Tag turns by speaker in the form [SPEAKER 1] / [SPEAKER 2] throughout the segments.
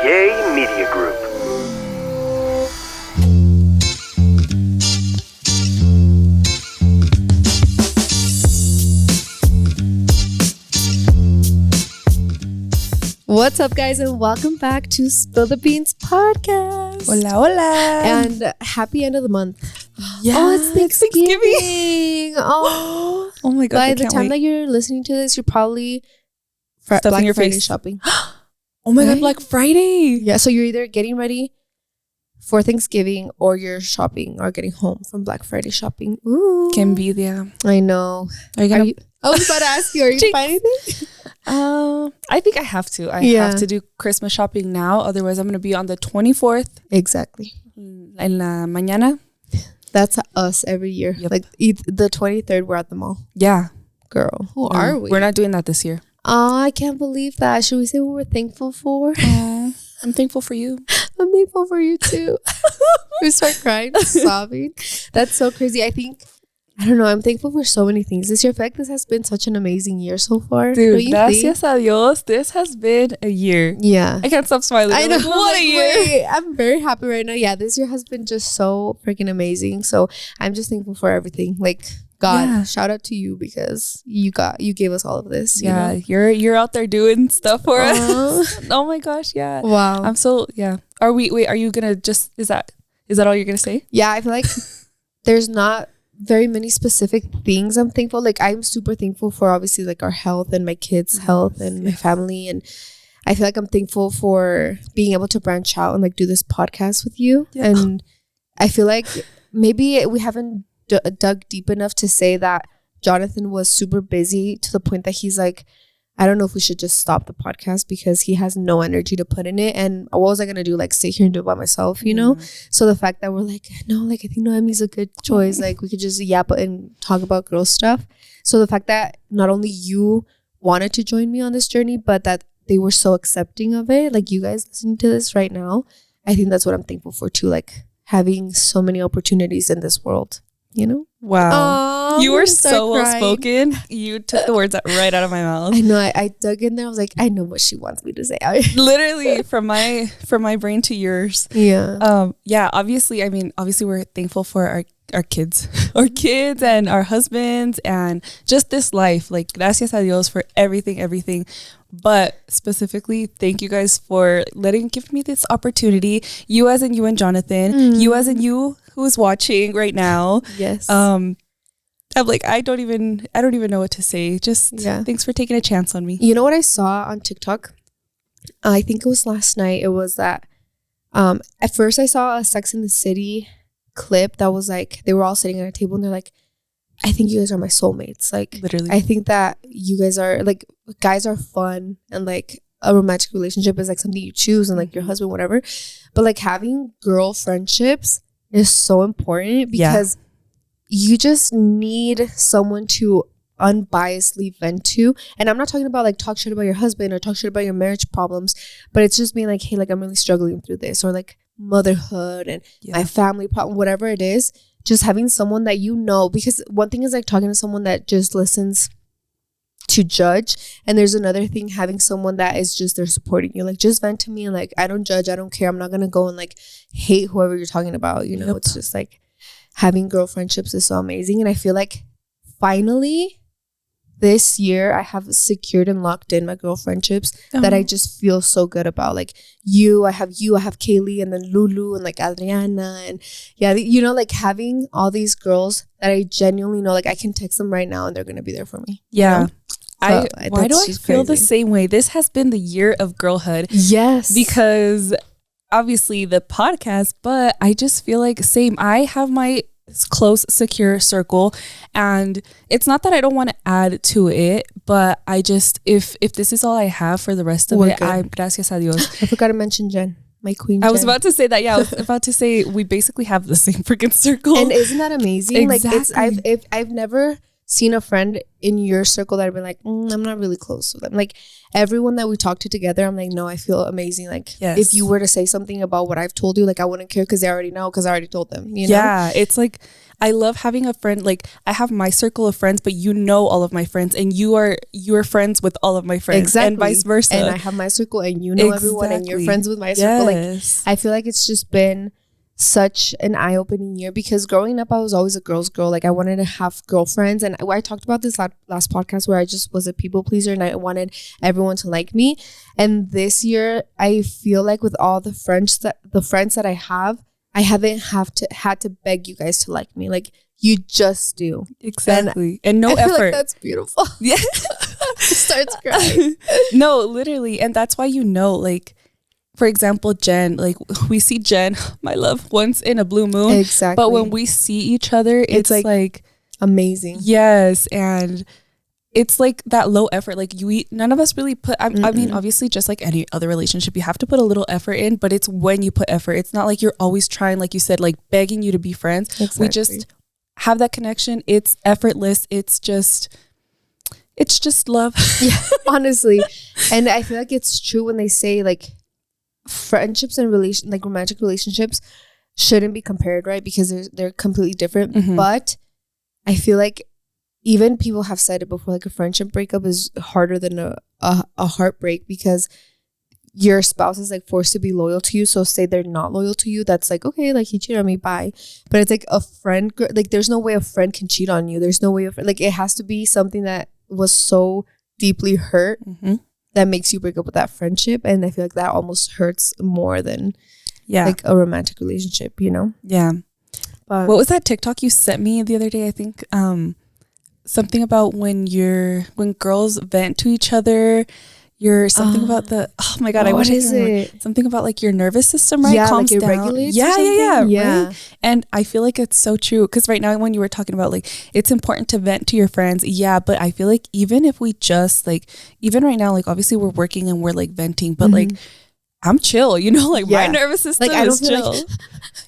[SPEAKER 1] Yay Media Group.
[SPEAKER 2] What's up, guys, and welcome back to Spill the Beans podcast.
[SPEAKER 3] Hola, hola.
[SPEAKER 2] And happy end of the month.
[SPEAKER 3] Yeah,
[SPEAKER 2] Oh, it's Thanksgiving. Oh
[SPEAKER 3] my God.
[SPEAKER 2] By the time that you're listening to this, you're probably
[SPEAKER 3] stuffing your
[SPEAKER 2] Friday
[SPEAKER 3] face
[SPEAKER 2] shopping.
[SPEAKER 3] Oh my
[SPEAKER 2] Right?
[SPEAKER 3] God, Black Friday.
[SPEAKER 2] Yeah, so you're either getting ready for Thanksgiving or you're shopping or getting home from Black Friday shopping. Ooh.
[SPEAKER 3] Que envidia.
[SPEAKER 2] I know. I was about to ask you, are you buying anything?
[SPEAKER 3] I think I have to. I have to do Christmas shopping now. Otherwise, I'm going to be on the 24th.
[SPEAKER 2] Exactly.
[SPEAKER 3] En la mañana.
[SPEAKER 2] That's us every year.
[SPEAKER 3] Yep.
[SPEAKER 2] Like the 23rd, we're at the mall.
[SPEAKER 3] Yeah.
[SPEAKER 2] Girl, who are we?
[SPEAKER 3] We're not doing that this year.
[SPEAKER 2] Oh, I can't believe that. Should we say what we're thankful for?
[SPEAKER 3] I'm thankful for you.
[SPEAKER 2] I'm thankful for you too. We start crying, sobbing. That's so crazy. I don't know. I'm thankful for so many things this year. I feel like this has been such an amazing year so far.
[SPEAKER 3] Dude, gracias a Dios, this has been a year.
[SPEAKER 2] Yeah.
[SPEAKER 3] I can't stop smiling.
[SPEAKER 2] I know.
[SPEAKER 3] Like, what a year.
[SPEAKER 2] Wait, I'm very happy right now. Yeah, this year has been just so freaking amazing. So I'm just thankful for everything. Like, God, shout out to you because you gave us all of this. You know?
[SPEAKER 3] You're out there doing stuff for us. Oh my gosh, yeah.
[SPEAKER 2] Wow.
[SPEAKER 3] I'm so, yeah. Are you gonna just, is that all you're gonna say?
[SPEAKER 2] Yeah, I feel like there's not very many specific things I'm thankful. Like, I'm super thankful for obviously like our health and my kids' health and my family. And I feel like I'm thankful for being able to branch out and like do this podcast with you. Yeah. And I feel like maybe we haven't dug deep enough to say that Jonathan was super busy to the point that he's like, I don't know if we should just stop the podcast because he has no energy to put in it. And what was I going to do? Like sit here and do it by myself, you know? So the fact that we're like, no, like I think Noemi's a good choice. Like we could just yap and talk about girl stuff. So the fact that not only you wanted to join me on this journey, but that they were so accepting of it. Like you guys listening to this right now, I think that's what I'm thankful for too. Like having so many opportunities in this world. You know?
[SPEAKER 3] Wow. You were so well spoken. You took the words right out of my mouth.
[SPEAKER 2] I know. I dug in there. I was like, I know what she wants me to say.
[SPEAKER 3] Literally from my brain to yours.
[SPEAKER 2] Yeah.
[SPEAKER 3] Yeah. Obviously we're thankful for our kids, and our husbands and just this life. Like, gracias a Dios for everything. But specifically, thank you guys for give me this opportunity. You as in you and Jonathan, you as in you who's watching right now.
[SPEAKER 2] Yes.
[SPEAKER 3] I'm like, I don't even know what to say. Just thanks for taking a chance on me.
[SPEAKER 2] You know what I saw on TikTok? I think it was last night. It was that at first I saw a Sex and the City clip that was like, they were all sitting at a table and they're like, I think you guys are my soulmates. Like, literally, I think that you guys are like, guys are fun and like a romantic relationship is like something you choose and like your husband, whatever. But like having girl friendships is so important because you just need someone to unbiasedly vent to. And I'm not talking about like talk shit about your husband or talk shit about your marriage problems, but it's just being like, hey, like I'm really struggling through this, or like motherhood and my family problem, whatever it is. Just having someone that you know, because one thing is like talking to someone that just listens to judge, and there's another thing having someone that is just they're supporting you. Like, just vent to me and like I don't judge, I don't care, I'm not gonna go and like hate whoever you're talking about, you know. It's just like having girl friendships is so amazing. And I feel like finally this year I have secured and locked in my girl friendships that I just feel so good about. Like I have Kaylee, and then Lulu, and like Adriana, and you know, like having all these girls that I genuinely know, like I can text them right now and they're gonna be there for me.
[SPEAKER 3] Yeah.
[SPEAKER 2] You know?
[SPEAKER 3] Why do I feel the same way? This has been the year of girlhood.
[SPEAKER 2] Yes.
[SPEAKER 3] Because obviously the podcast, but I just feel like same. I have my close, secure circle, and it's not that I don't want to add to it, but I just if this is all I have for the rest of it, I'm gracias a Dios.
[SPEAKER 2] I forgot to mention Jen, my queen.
[SPEAKER 3] I was about to say that. Yeah, I was about to say we basically have the same freaking circle.
[SPEAKER 2] And isn't that amazing?
[SPEAKER 3] Exactly.
[SPEAKER 2] Like I've never seen a friend in your circle that I've been like, I'm not really close with them. Like everyone that we talk to together, I'm like, no, I feel amazing. Like if you were to say something about what I've told you, like I wouldn't care because they already know because I already told them. You know?
[SPEAKER 3] Yeah, it's like I love having a friend. Like I have my circle of friends, but you know all of my friends, and you're friends with all of my friends,
[SPEAKER 2] exactly,
[SPEAKER 3] and vice versa.
[SPEAKER 2] And I have my circle, and you know everyone, and you're friends with my circle. Like I feel like it's just been such an eye-opening year because growing up I was always a girl's girl. Like I wanted to have girlfriends, and I talked about this last podcast where I just was a people pleaser and I wanted everyone to like me. And this year I feel like with all the friends that I have, I haven't had to beg you guys to like me. Like you just do.
[SPEAKER 3] Exactly. And no
[SPEAKER 2] I feel
[SPEAKER 3] effort.
[SPEAKER 2] like that's beautiful.
[SPEAKER 3] Yeah.
[SPEAKER 2] Starts crying.
[SPEAKER 3] No, literally. And that's why, like, for example, Jen, like we see Jen, my love, once in a blue moon.
[SPEAKER 2] Exactly.
[SPEAKER 3] But when we see each other, it's like
[SPEAKER 2] amazing.
[SPEAKER 3] Yes. And it's like that low effort. Like none of us really put, I mean, obviously just like any other relationship, you have to put a little effort in, but it's when you put effort. It's not like you're always trying, like you said, like begging you to be friends. Exactly. We just have that connection. It's effortless. It's just love.
[SPEAKER 2] Yeah, honestly. And I feel like it's true when they say like friendships and romantic relationships shouldn't be compared, right? Because they're completely different. Mm-hmm. But I feel like even people have said it before, like a friendship breakup is harder than a heartbreak because your spouse is like forced to be loyal to you. So say they're not loyal to you, that's like, okay, like he cheated on me, bye. But it's like a friend, like there's no way a friend can cheat on you. There's no way like it has to be something that was so deeply hurt that makes you break up with that friendship. And I feel like that almost hurts more than like a romantic relationship, you know?
[SPEAKER 3] Yeah. But what was that TikTok you sent me the other day? I think something about when girls vent to each other, you're something about the, oh my God, I wish I could remember. Something about like your nervous system, right?
[SPEAKER 2] Yeah,
[SPEAKER 3] calms
[SPEAKER 2] like it
[SPEAKER 3] down.
[SPEAKER 2] regulates.
[SPEAKER 3] Yeah.
[SPEAKER 2] Right?
[SPEAKER 3] And I feel like it's so true because right now when you were talking about like it's important to vent to your friends, but I feel like even if we just like, even right now, like obviously we're working and we're like venting, but like I'm chill, you know, like my nervous system
[SPEAKER 2] like,
[SPEAKER 3] is chill.
[SPEAKER 2] Like,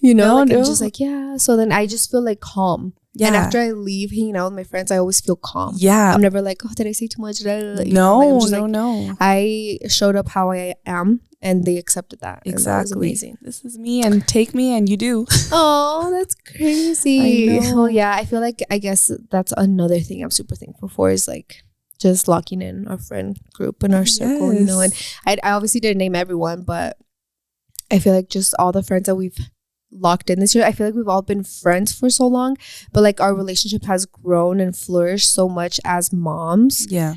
[SPEAKER 2] you know, I'm just like, so then I just feel like calm. Yeah. And after I leave hanging out with my friends, I always feel calm. Yeah. I'm never like, oh, did I say too much? No. I showed up how I am and they accepted that.
[SPEAKER 3] Exactly.
[SPEAKER 2] That was amazing.
[SPEAKER 3] This is me and take me and you do.
[SPEAKER 2] Oh, that's crazy.
[SPEAKER 3] I know.
[SPEAKER 2] Oh, yeah. I feel like, I guess that's another thing I'm super thankful for is like just locking in our friend group and our circle, you know. And I obviously didn't name everyone, but I feel like just all the friends that we've locked in this year, I feel like we've all been friends for so long, but like our relationship has grown and flourished so much as moms. Yeah.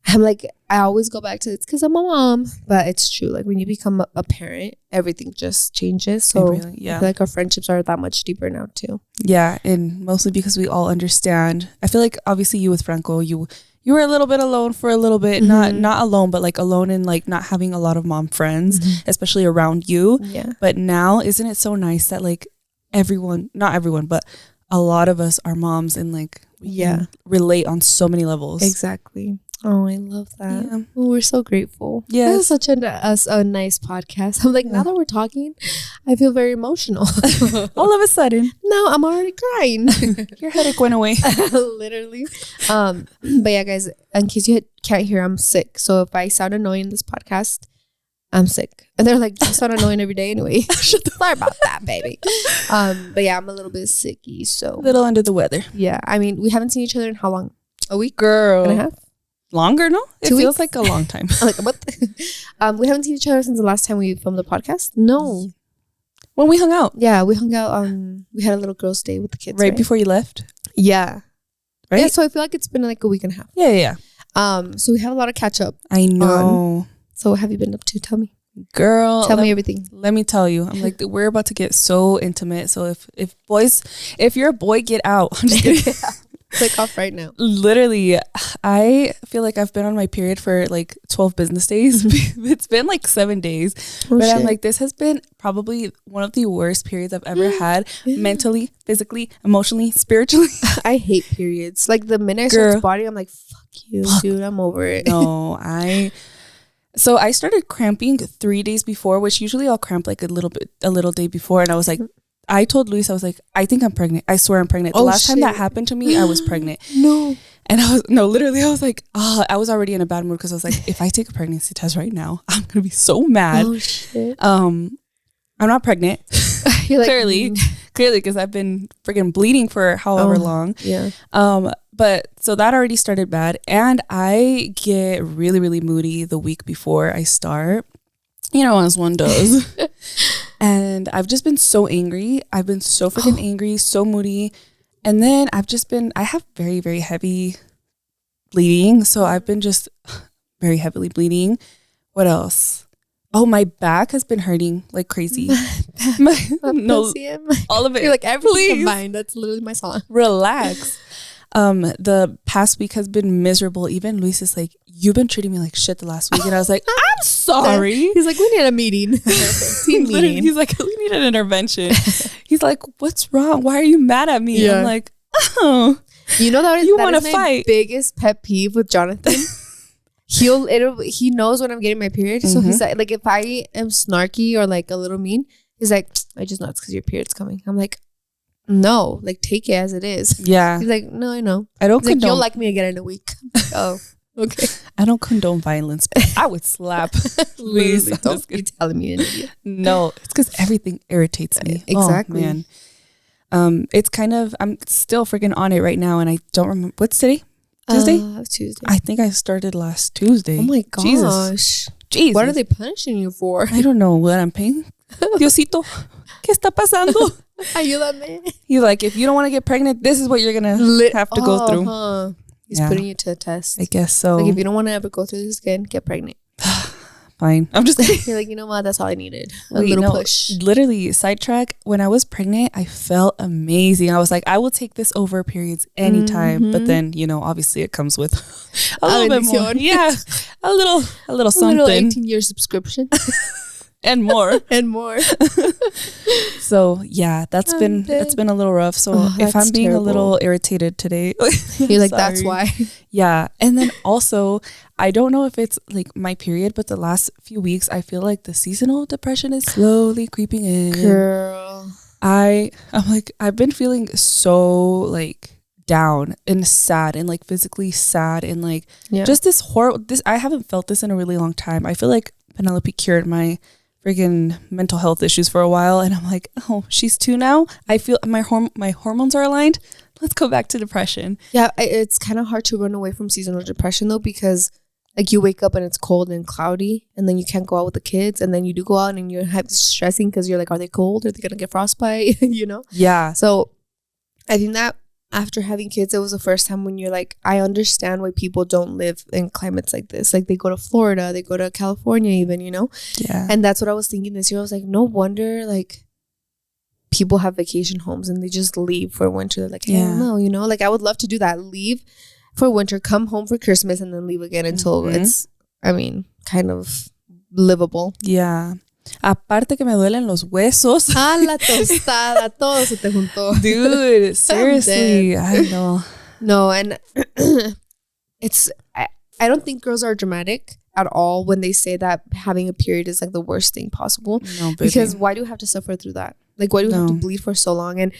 [SPEAKER 2] I'm like, I always go back to it's because I'm a mom, but it's true. Like when you become a parent, everything just changes. So I feel like our friendships are that much deeper now too. Yeah. And mostly because we all understand. I feel like obviously you with Franco, you were a little bit alone for a little bit, not alone, but like alone in like not having a lot of mom friends, especially around you. Yeah. But now, isn't it so nice that like not everyone, but a lot of us are moms and like relate on so many levels. Exactly. Oh, I love that. Yeah. Oh, we're so grateful. Yeah, this is such a nice podcast. I'm like, now that we're talking, I feel very emotional. All of a sudden. No, I'm already crying. Your headache went away. Literally. But yeah, guys, in case you can't hear, I'm sick. So if I sound annoying in this podcast, I'm sick. And they're like, you sound annoying every day anyway. Sorry about that, baby. But yeah, I'm a little bit sicky. So a little under the weather. Yeah. I mean, we haven't seen each other in how long? A week? Girl. And a half? Longer, no? It feels like a long time. Like what? We haven't seen each other since the last time we filmed the podcast. No. When we hung out. Yeah, we hung out. We had a little girls' day with the kids. Right before you left? Yeah. Right? Yeah, so I feel like it's been like a week and a half. Yeah. So we have a lot of catch up. I know. So what have you been up to? Tell me. Girl. Tell me everything. Let me tell you. I'm like, we're about to get so intimate. So if you're a boy, get out. I'm just kidding. Click off right now. Literally, I feel like I've been on my period for like 12 business days. It's been like 7 days. Oh, but shit. I'm like, this has been probably one of the worst periods I've ever had. Mentally, physically, emotionally, spiritually. I hate periods. Like the minute I start body, I'm like, fuck you, dude. I'm over it. No, So I started cramping 3 days before, which usually I'll cramp like a little day before. And I was like,
[SPEAKER 3] I told Luis, I was like, I think I'm pregnant. I swear I'm pregnant. The last time that happened to me, I was pregnant.
[SPEAKER 2] No.
[SPEAKER 3] And I was like, I was already in a bad mood because I was like, if I take a pregnancy test right now, I'm going to be so mad.
[SPEAKER 2] Oh, shit.
[SPEAKER 3] I'm not pregnant.
[SPEAKER 2] You're like,
[SPEAKER 3] clearly, because I've been freaking bleeding for however long.
[SPEAKER 2] Yeah.
[SPEAKER 3] But so that already started bad. And I get really, really moody the week before I start. As one does. And I've just been so angry. I've been so freaking angry, so moody. And then I have very, very heavy bleeding. So I've been just very heavily bleeding. What else? Oh, my back has been hurting like crazy. All of it.
[SPEAKER 2] You're like, everything combined. That's literally my song.
[SPEAKER 3] Relax. The past week has been miserable. Even Luis is like, you've been treating me like shit the last week. And I was like, I'm sorry.
[SPEAKER 2] He's like, we need a meeting. Team meeting.
[SPEAKER 3] He's like, we need an intervention. He's like, what's wrong? Why are you mad at me?
[SPEAKER 2] Yeah.
[SPEAKER 3] I'm like, oh.
[SPEAKER 2] That is,
[SPEAKER 3] you
[SPEAKER 2] want to
[SPEAKER 3] fight.
[SPEAKER 2] Biggest pet peeve with Jonathan. He knows when I'm getting my period. So he's like, if I am snarky or like a little mean, he's like, I just know it's because your period's coming. I'm like, no, like take it as it is.
[SPEAKER 3] Yeah.
[SPEAKER 2] He's like, no, I know.
[SPEAKER 3] I don't
[SPEAKER 2] condone. Like, you'll like me again in a week. Oh, okay.
[SPEAKER 3] I don't condone violence, but I would slap. Please,
[SPEAKER 2] don't be telling me an idiot.
[SPEAKER 3] No, it's because everything irritates me.
[SPEAKER 2] Exactly.
[SPEAKER 3] Oh, man. It's kind of, I'm still freaking on it right now, and I don't remember what's today. Tuesday.
[SPEAKER 2] Tuesday.
[SPEAKER 3] I think I started last Tuesday.
[SPEAKER 2] Oh my gosh.
[SPEAKER 3] Jesus.
[SPEAKER 2] What are they punishing you for?
[SPEAKER 3] I don't know what I'm paying. Diosito, ¿qué está pasando?
[SPEAKER 2] Ayúdame.
[SPEAKER 3] He's like, if you don't want to get pregnant, this is what you're gonna have to go through.
[SPEAKER 2] He's putting you to a test.
[SPEAKER 3] I guess so.
[SPEAKER 2] Like, if you don't want to ever go through this again, get pregnant.
[SPEAKER 3] Fine. I'm just
[SPEAKER 2] You're like, you know what? That's all I needed. A little push.
[SPEAKER 3] Literally, sidetrack. When I was pregnant, I felt amazing. I was like, I will take this over periods anytime. Mm-hmm. But then, obviously it comes with a little bit more. Yeah. A little something. A little
[SPEAKER 2] 18-year subscription.
[SPEAKER 3] And more.
[SPEAKER 2] And more.
[SPEAKER 3] So yeah, that's been a little rough. So if I'm being a little irritated today,
[SPEAKER 2] you're like, that's why.
[SPEAKER 3] Yeah. And then also, I don't know if it's like my period, but the last few weeks I feel like the seasonal depression is slowly creeping in.
[SPEAKER 2] Girl.
[SPEAKER 3] I'm like, I've been feeling so like down and sad and like physically sad and like just this horrible, I haven't felt this in a really long time. I feel like Penelope cured my freaking mental health issues for a while, and I'm like, oh, she's 2 now. I feel my hormones are aligned. Let's go back to depression.
[SPEAKER 2] Yeah, it's kind of hard to run away from seasonal depression though, because like you wake up and it's cold and cloudy, and then you can't go out with the kids, and then you do go out and you're stressing because you're like, are they cold? Are they gonna get frostbite?
[SPEAKER 3] Yeah.
[SPEAKER 2] So I think that after having kids, it was the first time when you're like, I understand why people don't live in climates like this. Like they go to Florida, they go to California even,
[SPEAKER 3] Yeah.
[SPEAKER 2] And that's what I was thinking this year. I was like, no wonder like people have vacation homes and they just leave for winter. They're like, hell no, like I would love to do that. Leave for winter, come home for Christmas, and then leave again until it's, kind of livable.
[SPEAKER 3] Yeah. Aparte que me duelen los huesos.
[SPEAKER 2] La tostada, todo se te juntó.
[SPEAKER 3] Dude, seriously. I know.
[SPEAKER 2] No, and it's, I don't think girls are dramatic at all when they say that having a period is like the worst thing possible.
[SPEAKER 3] No, baby.
[SPEAKER 2] Because why do you have to suffer through that? Like, why do you have to bleed for so long? And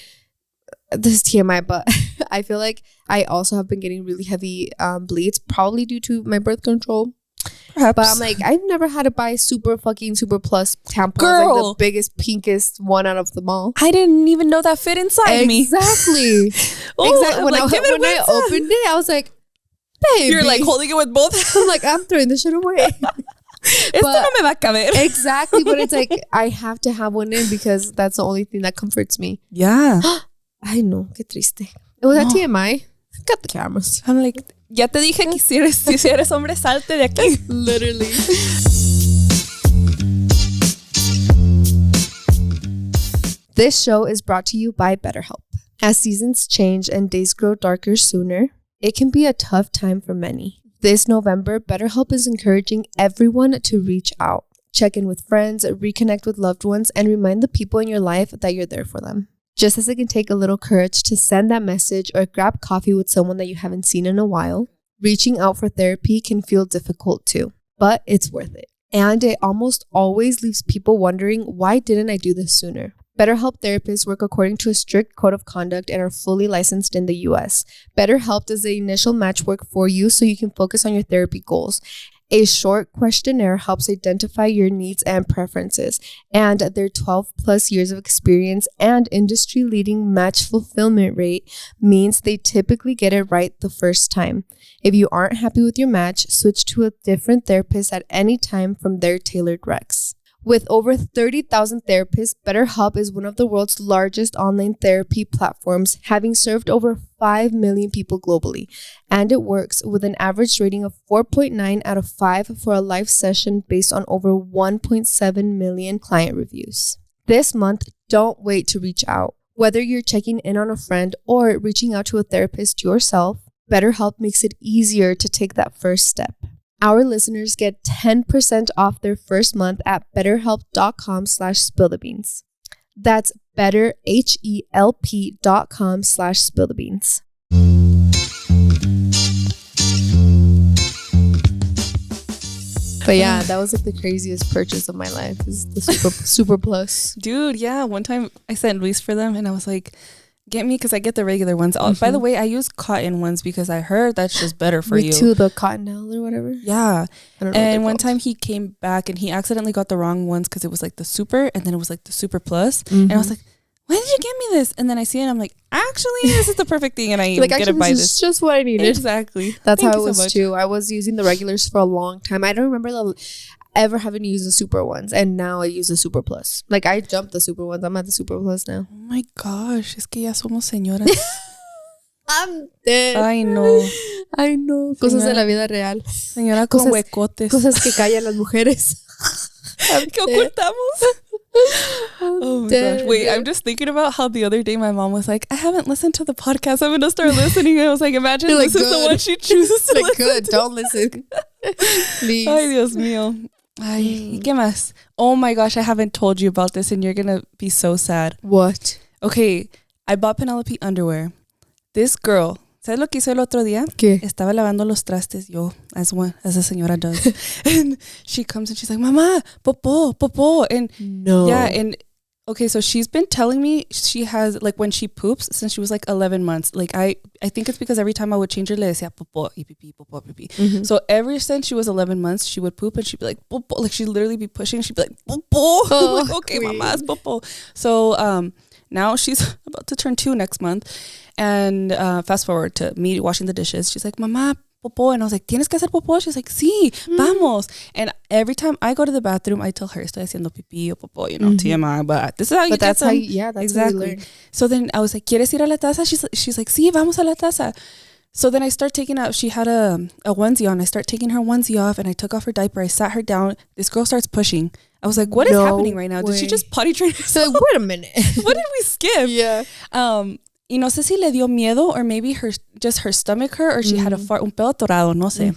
[SPEAKER 2] this is TMI, but I feel like I also have been getting really heavy bleeds, probably due to my birth control.
[SPEAKER 3] Perhaps.
[SPEAKER 2] But I'm like, I've never had to buy super plus tampons,
[SPEAKER 3] Girl.
[SPEAKER 2] like the biggest, pinkest one out of them all.
[SPEAKER 3] I didn't even know that fit inside me.
[SPEAKER 2] Exactly.
[SPEAKER 3] Oh,
[SPEAKER 2] When I opened it, I was like, baby.
[SPEAKER 3] You're like holding it with both hands.
[SPEAKER 2] I'm like, I'm throwing this shit away.
[SPEAKER 3] Esto no me va a caber.
[SPEAKER 2] Exactly, but it's like, I have to have one in because that's the only thing that comforts me.
[SPEAKER 3] Yeah.
[SPEAKER 2] I know, qué triste. Was that TMI? Cut the cameras.
[SPEAKER 3] I'm like, ya te dije que si eres hombre, salte de aquí.
[SPEAKER 2] Literally. This show is brought to you by BetterHelp. As seasons change and days grow darker sooner, it can be a tough time for many. This November, BetterHelp is encouraging everyone to reach out. Check in with friends, reconnect with loved ones, and remind the people in your life that you're there for them. Just as it can take a little courage to send that message or grab coffee with someone that you haven't seen in a while, reaching out for therapy can feel difficult too, but it's worth it. And it almost always leaves people wondering, why didn't I do this sooner? BetterHelp therapists work according to a strict code of conduct and are fully licensed in the US. BetterHelp does the initial match work for you so you can focus on your therapy goals. A short questionnaire helps identify your needs and preferences, and their 12 plus years of experience and industry-leading match fulfillment rate means they typically get it right the first time. If you aren't happy with your match, switch to a different therapist at any time from their tailored recs. With over 30,000 therapists, BetterHelp is one of the world's largest online therapy platforms, having served over 5 million people globally. And it works with an average rating of 4.9 out of 5 for a live session based on over 1.7 million client reviews. This month, don't wait to reach out. Whether you're checking in on a friend or reaching out to a therapist yourself, BetterHelp makes it easier to take that first step. Our listeners get 10% off their first month at betterhelp.com/spillthebeans. That's betterhelp.com/spillthebeans. But yeah, that was like the craziest purchase of my life, is the super plus.
[SPEAKER 3] Dude, yeah. One time I sent Luis for them and I was like, get me, because I get the regular ones. By the way, I use cotton ones because I heard that's just better for you.
[SPEAKER 2] Too, the Cottonelle or whatever.
[SPEAKER 3] Yeah.
[SPEAKER 2] I don't know.
[SPEAKER 3] And one time he came back and he accidentally got the wrong ones because it was like the super and then it was like the super plus. And I was like, why did you get me this? And then I see it and I'm like, actually, this is the perfect thing. And I
[SPEAKER 2] like,
[SPEAKER 3] get to buy this.
[SPEAKER 2] This is just what I needed.
[SPEAKER 3] Exactly.
[SPEAKER 2] That's how it was too. I was using the regulars for a long time. I don't remember ever having to use the super ones, and now I use the super plus. Like, I jumped the super ones. I'm at the super plus now.
[SPEAKER 3] Oh my gosh, es que ya somos señoras.
[SPEAKER 2] I'm dead.
[SPEAKER 3] I know.
[SPEAKER 2] Cosas de la vida real.
[SPEAKER 3] Señora con huecotes.
[SPEAKER 2] Cosas que callan las mujeres.
[SPEAKER 3] ¿Qué ocultamos? Oh my gosh. Wait, I'm just thinking about how the other day my mom was like, I haven't listened to the podcast. I'm going to start listening. And I was like, imagine this is the one she chooses to listen
[SPEAKER 2] good.
[SPEAKER 3] to.
[SPEAKER 2] Don't listen. Please.
[SPEAKER 3] Ay, Dios mío. Ay, ¿qué más? Oh my gosh, I haven't told you about this and you're going to be so sad.
[SPEAKER 2] What?
[SPEAKER 3] Okay, I bought Penelope underwear. This girl, ¿sabes lo que hizo el otro día?
[SPEAKER 2] ¿Qué?
[SPEAKER 3] Estaba lavando los trastes, yo, as a señora does. And she comes and she's like, Mama, popó. And
[SPEAKER 2] no.
[SPEAKER 3] Yeah, and okay, so she's been telling me she has, like, when she poops since she was like 11 months. Like, I think it's because every time I would change her, le decía popó y pipí, popó, pipí. So ever since she was 11 months, she would poop and she'd be like, popó. Like, she'd literally be pushing and she'd be like, popó. I'm like, okay, mama, it's popó. So now she's about to turn 2 next month. And fast forward to me washing the dishes. She's like, Mama, popó. And I was like, ¿tienes que hacer popó? She's like, sí, vamos. And every time I go to the bathroom, I tell her, estoy haciendo pipí o popó, you know, TMI. But this is how you get some.
[SPEAKER 2] That's
[SPEAKER 3] exactly.
[SPEAKER 2] How you learn. So
[SPEAKER 3] then I was like, ¿quieres ir a la taza? She's like, sí, vamos a la taza. So then I start taking out, she had a onesie on. I start taking her onesie off and I took off her diaper. I sat her down. This girl starts pushing. I was like, what is happening right now? Did she just potty train herself?
[SPEAKER 2] So like, wait a minute.
[SPEAKER 3] What did we skip?
[SPEAKER 2] Yeah.
[SPEAKER 3] Y no sé si le dio miedo or maybe her stomach hurt or she had a fart, un pedo atorado, no sé.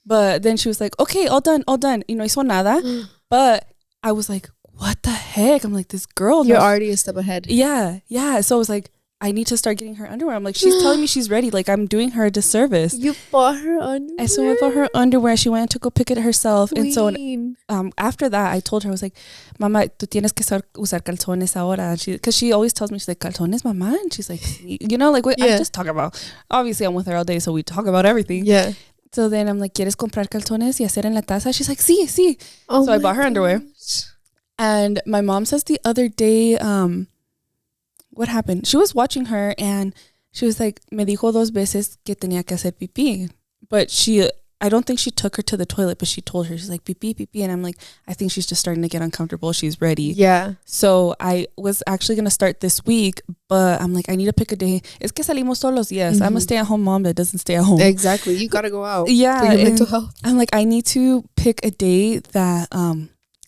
[SPEAKER 3] But then she was like, okay, all done. Y no hizo nada. But I was like, what the heck? I'm like, this girl.
[SPEAKER 2] You're already a step ahead.
[SPEAKER 3] Yeah. So I was like, I need to start getting her underwear. I'm like, she's telling me she's ready. Like, I'm doing her a disservice.
[SPEAKER 2] You bought her underwear?
[SPEAKER 3] And so I bought her underwear. She went to go pick it herself.
[SPEAKER 2] Queen.
[SPEAKER 3] And so after that, I told her, I was like, Mama, tú tienes que usar calzones ahora. Because she always tells me, she's like, calzones, Mama? And she's like, you know, like, I'm just talking about, obviously I'm with her all day, so we talk about everything.
[SPEAKER 2] Yeah.
[SPEAKER 3] So then I'm like, ¿quieres comprar calzones y hacer en la taza? She's like, sí.
[SPEAKER 2] Oh,
[SPEAKER 3] so I bought her underwear. And my mom says the other day, what happened? She was watching her and she was like, me dijo 2 veces que tenía que hacer pipí. But I don't think she took her to the toilet, but she told her, she's like, pipí. And I'm like, I think she's just starting to get uncomfortable. She's ready.
[SPEAKER 2] Yeah.
[SPEAKER 3] So I was actually going to start this week, but I'm like, I need to pick a day. Es que salimos todos los días. I'm a stay-at-home mom that doesn't stay at home.
[SPEAKER 2] Exactly. You got to go out.
[SPEAKER 3] Yeah.
[SPEAKER 2] For your mental health.
[SPEAKER 3] I'm like, I need to pick a day that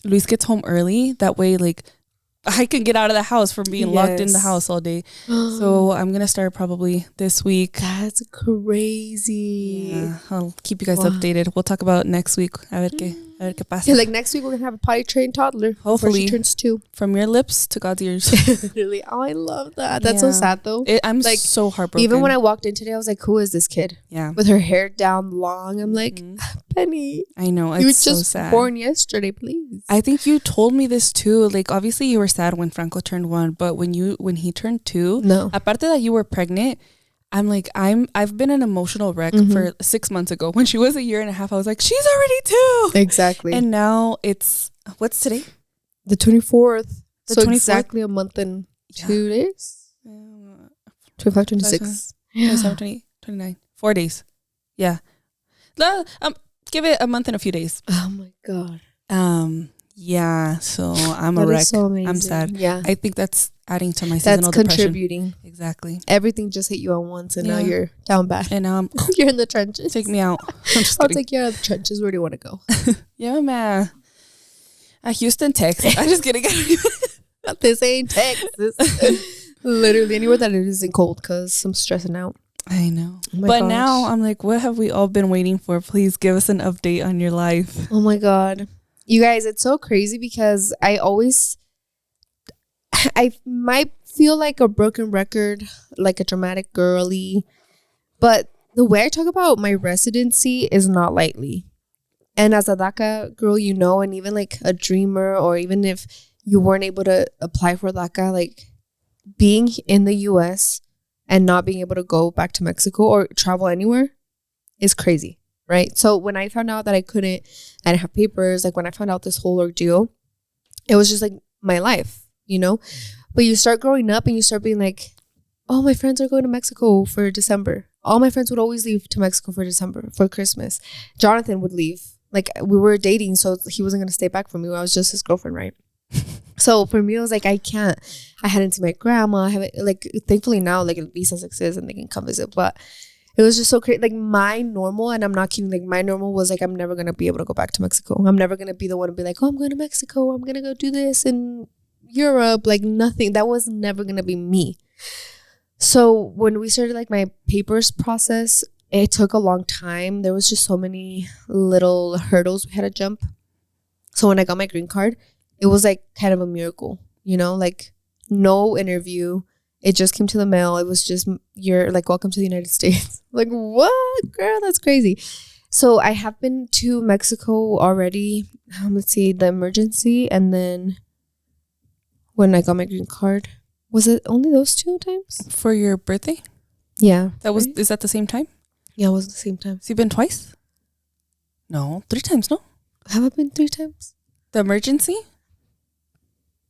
[SPEAKER 3] Luis gets home early. That way, like, I can get out of the house from being locked in the house all day. So I'm going to start probably this week.
[SPEAKER 2] That's crazy.
[SPEAKER 3] Yeah, I'll keep you guys updated. We'll talk about next week. A ver qué. A ver qué pasa.
[SPEAKER 2] Like next week we're gonna have a potty trained toddler.
[SPEAKER 3] Hopefully.
[SPEAKER 2] She turns 2.
[SPEAKER 3] From your lips to God's ears.
[SPEAKER 2] Really? Oh, I love that. That's so sad though.
[SPEAKER 3] I'm like so heartbroken.
[SPEAKER 2] Even when I walked in today, I was like, "Who is this kid?"
[SPEAKER 3] Yeah,
[SPEAKER 2] with her hair down long. I'm like, Penny.
[SPEAKER 3] I know. It's
[SPEAKER 2] you were
[SPEAKER 3] so
[SPEAKER 2] just
[SPEAKER 3] sad.
[SPEAKER 2] born yesterday, please.
[SPEAKER 3] I think you told me this too. Like obviously you were sad when Franco turned 1, but when he turned 2,
[SPEAKER 2] no.
[SPEAKER 3] Aparte that you were pregnant, I'm like I've been an emotional wreck for 6 months ago. When she was a year and a half, I was like, she's already 2.
[SPEAKER 2] Exactly.
[SPEAKER 3] And now it's what's today?
[SPEAKER 2] The 24th.
[SPEAKER 3] The
[SPEAKER 2] so
[SPEAKER 3] 24th?
[SPEAKER 2] Exactly a month and 2 days. 25, 26.
[SPEAKER 3] 27, 20, 29. 4 days. Yeah. Give it a month and a few days.
[SPEAKER 2] Oh my God.
[SPEAKER 3] Yeah. So I'm
[SPEAKER 2] that
[SPEAKER 3] a wreck.
[SPEAKER 2] So amazing.
[SPEAKER 3] I'm sad.
[SPEAKER 2] Yeah.
[SPEAKER 3] I think that's adding to my seasonal depression.
[SPEAKER 2] That's contributing.
[SPEAKER 3] Exactly.
[SPEAKER 2] Everything just hit you at once and now you're down bad.
[SPEAKER 3] And now
[SPEAKER 2] you're in the trenches.
[SPEAKER 3] Take me out.
[SPEAKER 2] I'll take you out of the trenches. Where do you want to go?
[SPEAKER 3] Yeah, man. Houston, Texas. I'm just kidding.
[SPEAKER 2] This ain't Texas. Literally anywhere that it isn't cold because I'm stressing out.
[SPEAKER 3] I know.
[SPEAKER 2] Oh my
[SPEAKER 3] but
[SPEAKER 2] gosh.
[SPEAKER 3] now I'm like, what have we all been waiting for? Please give us an update on your life.
[SPEAKER 2] Oh my God. You guys, it's so crazy because I might feel like a broken record, like a dramatic girly, but the way I talk about my residency is not lightly. And as a DACA girl, you know, and even like a dreamer, or even if you weren't able to apply for DACA, like being in the US and not being able to go back to Mexico or travel anywhere is crazy, right? So when I found out that I didn't have papers, like when I found out this whole ordeal, it was just like my life, you know? But you start growing up and you start being like, oh, my friends are going to Mexico for December. All my friends would always leave to Mexico for December, for Christmas. Jonathan would leave. Like we were dating, so he wasn't going to stay back for me. I was just his girlfriend, right? So for me, it was like, I can't. I hadn't seen my grandma. I haven't, like, thankfully now, like, visas exist and they can come visit. But it was just so crazy. Like, my normal, and I'm not kidding, like, my normal was like, I'm never going to be able to go back to Mexico. I'm never going to be the one to be like, oh, I'm going to Mexico. I'm going to go do this in Europe. Like, nothing. That was never going to be me. So when we started, like, my papers process, it took a long time. There was just so many little hurdles we had to jump. So when I got my green card, it was like kind of a miracle, you know, like no interview. It just came to the mail. It was just, you're like, welcome to the United States. Like, what? Girl, that's crazy. So I have been to Mexico already. Let's see, the emergency. And then when I got my green card, was it only those 2 times?
[SPEAKER 3] For your birthday?
[SPEAKER 2] Yeah.
[SPEAKER 3] Is that the same time?
[SPEAKER 2] Yeah, it was the same time.
[SPEAKER 3] So you've been twice? No, 3 times, no?
[SPEAKER 2] Have I been 3 times?
[SPEAKER 3] The emergency?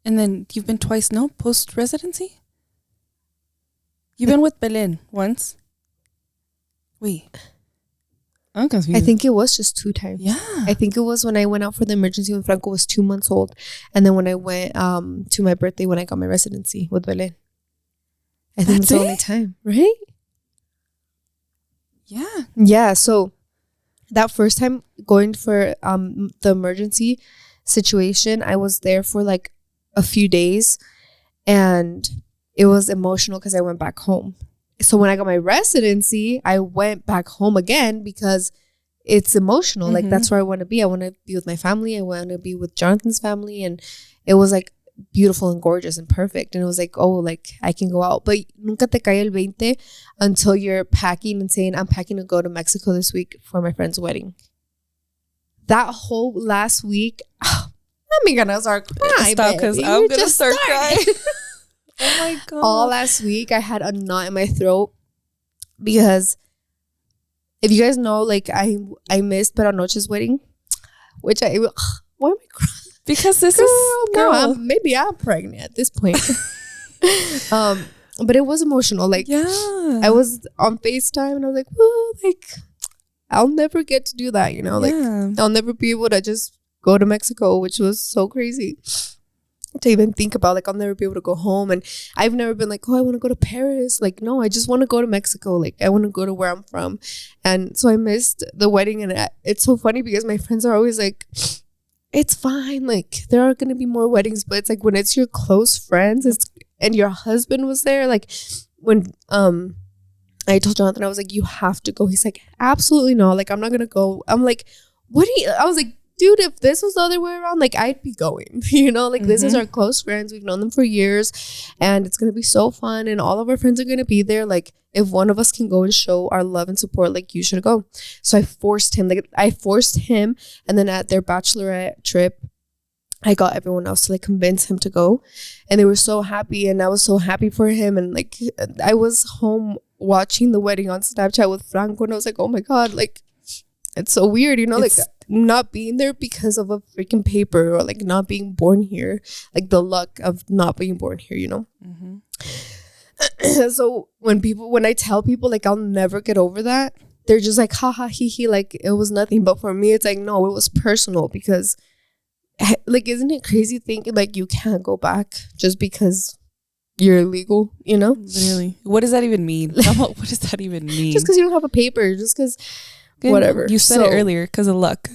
[SPEAKER 3] And then you've been twice, no? Post-residency? You've been with Belen once? Wait. I'm confused.
[SPEAKER 2] I think it was just 2 times.
[SPEAKER 3] Yeah.
[SPEAKER 2] I think it was when I went out for the emergency when Franco was 2 months old. And then when I went to my birthday when I got my residency with Belen. I think it's the only time, right?
[SPEAKER 3] Yeah.
[SPEAKER 2] Yeah. So that first time going for the emergency situation, I was there for like a few days and it was emotional because I went back home. So when I got my residency, I went back home again because it's emotional. Like that's where I want to be. I want to be with my family. I want to be with Jonathan's family. And it was like beautiful and gorgeous and perfect. And it was like, oh, like I can go out. But nunca te cae el 20 until you're packing and saying, I'm packing to go to Mexico this week for my friend's wedding. That whole last week, I'm gonna start crying.
[SPEAKER 3] Stop, because I'm gonna start crying. Oh my God.
[SPEAKER 2] All last week, I had a knot in my throat because if you guys know, like I missed Pero Noche's wedding, which why am I crying?
[SPEAKER 3] Because this is girl.
[SPEAKER 2] Maybe I'm pregnant at this point. But it was emotional. Like I was on FaceTime and I was like, well, like I'll never get to do that, you know, like I'll never be able to just go to Mexico, which was so crazy to even think about. Like I'll never be able to go home, and I've never been like, oh, I want to go to Paris. Like no, I just want to go to Mexico. Like I want to go to where I'm from. And so I missed the wedding, and it's so funny because my friends are always like, it's fine, like there are gonna be more weddings, but it's like when it's your close friends, and your husband was there. Like when I told Jonathan, I was like, you have to go. He's like, absolutely not. Like I'm not gonna go. I'm like, what do you? I was like, dude, if this was the other way around, like, I'd be going, you know, like, this is our close friends. We've known them for years, and it's going to be so fun, and all of our friends are going to be there. Like, if one of us can go and show our love and support, like, you should go. So I forced him, and then at their bachelorette trip, I got everyone else to, like, convince him to go, and they were so happy, and I was so happy for him. And, like, I was home watching the wedding on Snapchat with Franco, and I was like, oh my God, like, it's so weird, you know, like, not being there because of a freaking paper, or, like, not being born here, like, the luck of not being born here, you know. So when I tell people, like, I'll never get over that, they're just like, haha, hee hee, like, it was nothing. But for me, it's like, no, it was personal, because, like, isn't it crazy thinking, like, you can't go back just because you're illegal, you know?
[SPEAKER 3] Literally. What does that even mean? What does that even mean?
[SPEAKER 2] Just because you don't have a paper, just because whatever.
[SPEAKER 3] You said it earlier, because of luck.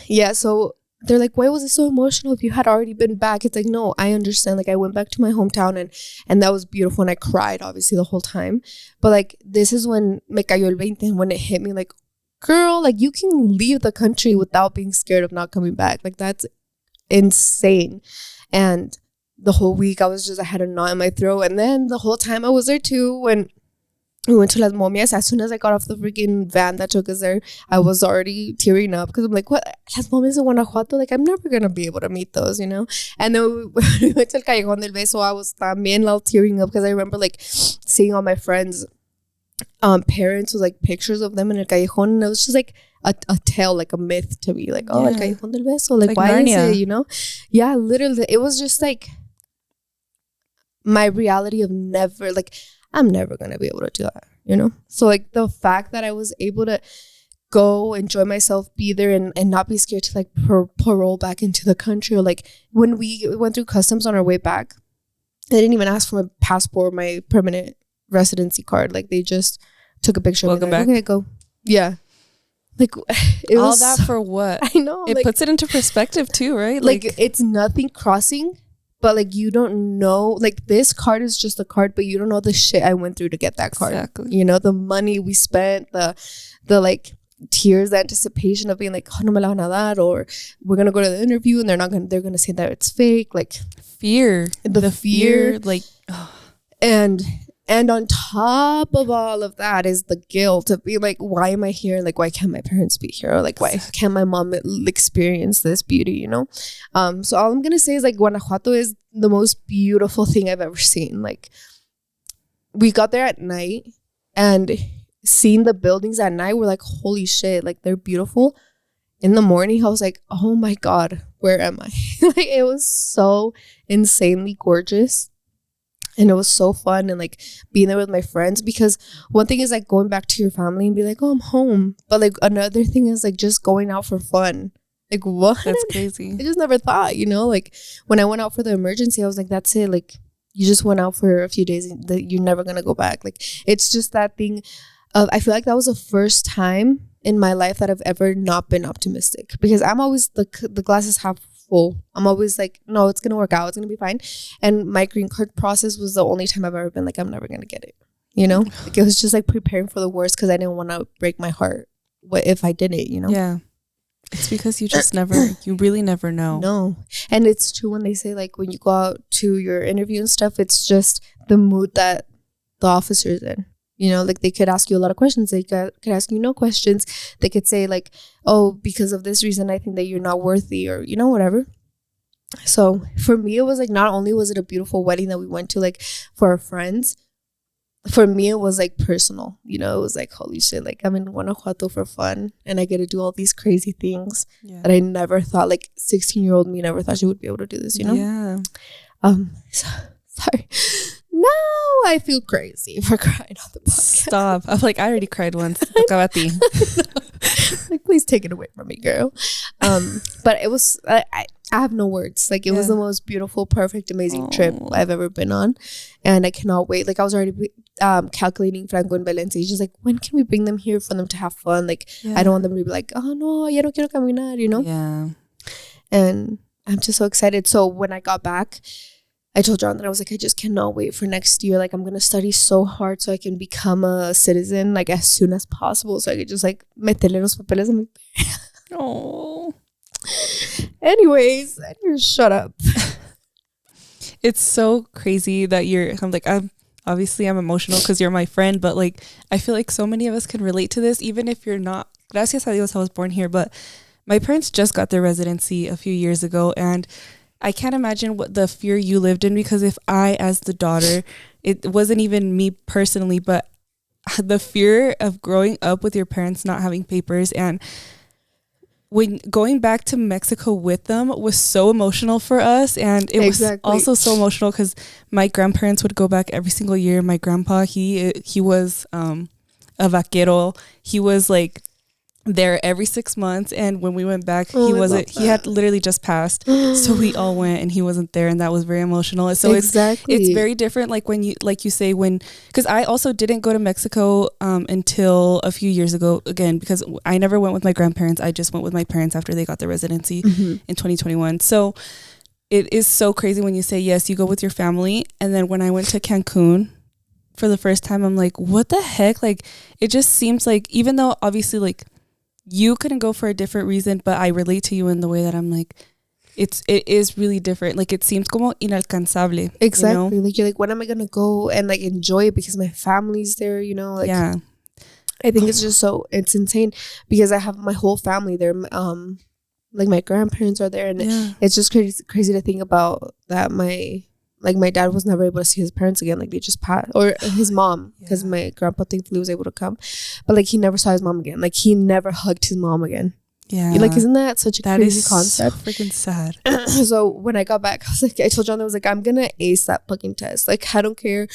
[SPEAKER 2] Yeah, so they're like, why was it so emotional if you had already been back? It's like, no, I understand. Like, I went back to my hometown, and that was beautiful, and I cried, obviously, the whole time. But, like, this is when me cayó el 20, when it hit me, like, girl, like, you can leave the country without being scared of not coming back. Like, that's insane. And the whole week I had a knot in my throat. And then the whole time I was there too, when we went to Las Momias, as soon as I got off the freaking van that took us there, I was already tearing up, because I'm like, what, Las Momias in Guanajuato? Like, I'm never gonna be able to meet those, you know. And then we went to El Callejón del Beso. I was también all tearing up, because I remember, like, seeing all my friends parents with, like, pictures of them in El Callejón, and it was just like a tale, like a myth to me, like, oh, El Callejón del Beso, like why Narnia. Is it, you know? Yeah, literally, it was just like my reality of never, like, I'm never gonna be able to do that, you know. So, like, the fact that I was able to go, enjoy myself, be there, and not be scared to, like, parole back into the country, or, like, when we went through customs on our way back, they didn't even ask for my passport, my permanent residency card. Like, they just took a picture.
[SPEAKER 3] Welcome back.
[SPEAKER 2] Okay, go. Yeah. Like, it
[SPEAKER 3] all
[SPEAKER 2] was
[SPEAKER 3] that for what?
[SPEAKER 2] I know.
[SPEAKER 3] It, like, puts it into perspective too, right?
[SPEAKER 2] Like, it's nothing crossing, but, like, you don't know. Like, this card is just a card, but you don't know the shit I went through to get that card.
[SPEAKER 3] Exactly.
[SPEAKER 2] You know, the money we spent, the like, tears, the anticipation of being like, oh, no me la van a dar, or we're gonna go to the interview and they're gonna say that it's fake. Like,
[SPEAKER 3] fear,
[SPEAKER 2] the fear,
[SPEAKER 3] like,
[SPEAKER 2] and on top of all of that is the guilt of being like, why am I here? Like, why can't my parents be here? Or, like, why can't my mom experience this beauty, you know? So all I'm gonna say is, like, Guanajuato is the most beautiful thing I've ever seen. Like, we got there at night, and seeing the buildings at night, we're like, holy shit, like, they're beautiful. In the morning, I was like, oh my God, where am I? Like, it was so insanely gorgeous. And it was so fun, and, like, being there with my friends, because one thing is, like, going back to your family and be like, oh, I'm home. But, like, another thing is, like, just going out for fun. Like, what?
[SPEAKER 3] That's crazy.
[SPEAKER 2] I just never thought, you know, like, when I went out for the emergency, I was like, that's it. Like, you just went out for a few days and you're never going to go back. Like, it's just that thing of, I feel like that was the first time in my life that I've ever not been optimistic, because I'm always, the glass is half full. I'm always like, no, it's gonna work out, it's gonna be fine. And my green card process was the only time I've ever been like, I'm never gonna get it, you know. Like, it was just like preparing for the worst, because I didn't want to break my heart. What if I did it, you know?
[SPEAKER 3] Yeah, it's because you just you really never know.
[SPEAKER 2] No. And it's true when they say, like, when you go out to your interview and stuff, it's just the mood that the officer's in. You know, like, they could ask you a lot of questions. They could ask you no questions. They could say, like, oh, because of this reason, I think that you're not worthy, or, you know, whatever. So for me, it was like, not only was it a beautiful wedding that we went to, like, for our friends, for me, it was, like, personal. You know, it was like, holy shit, like, I'm in Guanajuato for fun, and I get to do all these crazy things that I never thought, like, 16-year-old me never thought she would be able to do this, you know?
[SPEAKER 3] Yeah.
[SPEAKER 2] Sorry. Now I feel crazy for crying on the podcast.
[SPEAKER 3] Stop. I'm like, I already cried once.
[SPEAKER 2] Like, please take it away from me, girl. But it was, I have no words. Like, it was the most beautiful, perfect, amazing trip I've ever been on. And I cannot wait. Like, I was already calculating Franco and Belen's age. Just like, when can we bring them here for them to have fun? Like, I don't want them to be like, oh no, ya no quiero caminar, you know?
[SPEAKER 3] Yeah.
[SPEAKER 2] And I'm just so excited. So when I got back, I told John that I was like, I just cannot wait for next year. Like, I'm going to study so hard so I can become a citizen, like, as soon as possible. So I could just, like, meterle los papeles a mi.
[SPEAKER 3] Oh.
[SPEAKER 2] Anyways, shut up.
[SPEAKER 3] It's so crazy that I'm emotional because you're my friend, but like I feel like so many of us can relate to this, even if you're not. Gracias a Dios I was born here, but my parents just got their residency a few years ago, and I can't imagine what the fear you lived in, because if I, as the daughter, it wasn't even me personally, but the fear of growing up with your parents not having papers, and when going back to Mexico with them was so emotional for us. And it was also so emotional because my grandparents would go back every single year. My grandpa, he was a vaquero. He was like there every 6 months, and when we went back, he had literally just passed, so we all went and he wasn't there, and that was very emotional. So it's very different, like when you say, because I also didn't go to Mexico until a few years ago, again, because I never went with my grandparents. I just went with my parents after they got their residency in 2021. So it is so crazy when you say yes, you go with your family. And then when I went to Cancun for the first time, I'm like, what the heck? Like, it just seems like, even though obviously like you couldn't go for a different reason, but I relate to you in the way that I'm like, it is really different. Like, it seems como inalcanzable.
[SPEAKER 2] Exactly.
[SPEAKER 3] You know?
[SPEAKER 2] Like, you're like, when am I going to go and like enjoy it because my family's there, you know? Like,
[SPEAKER 3] yeah.
[SPEAKER 2] I think it's just it's insane because I have my whole family there. Like my grandparents are there, and it's just crazy to think about that. My dad was never able to see his parents again. Like, they just passed, or his mom, because my grandpa thankfully was able to come, but like he never saw his mom again. Like, he never hugged his mom again. Yeah, like, isn't that such a crazy concept?
[SPEAKER 3] So freaking sad.
[SPEAKER 2] So when I got back, I was like, I told John, I was like, I'm gonna ace that fucking test. Like, I don't care.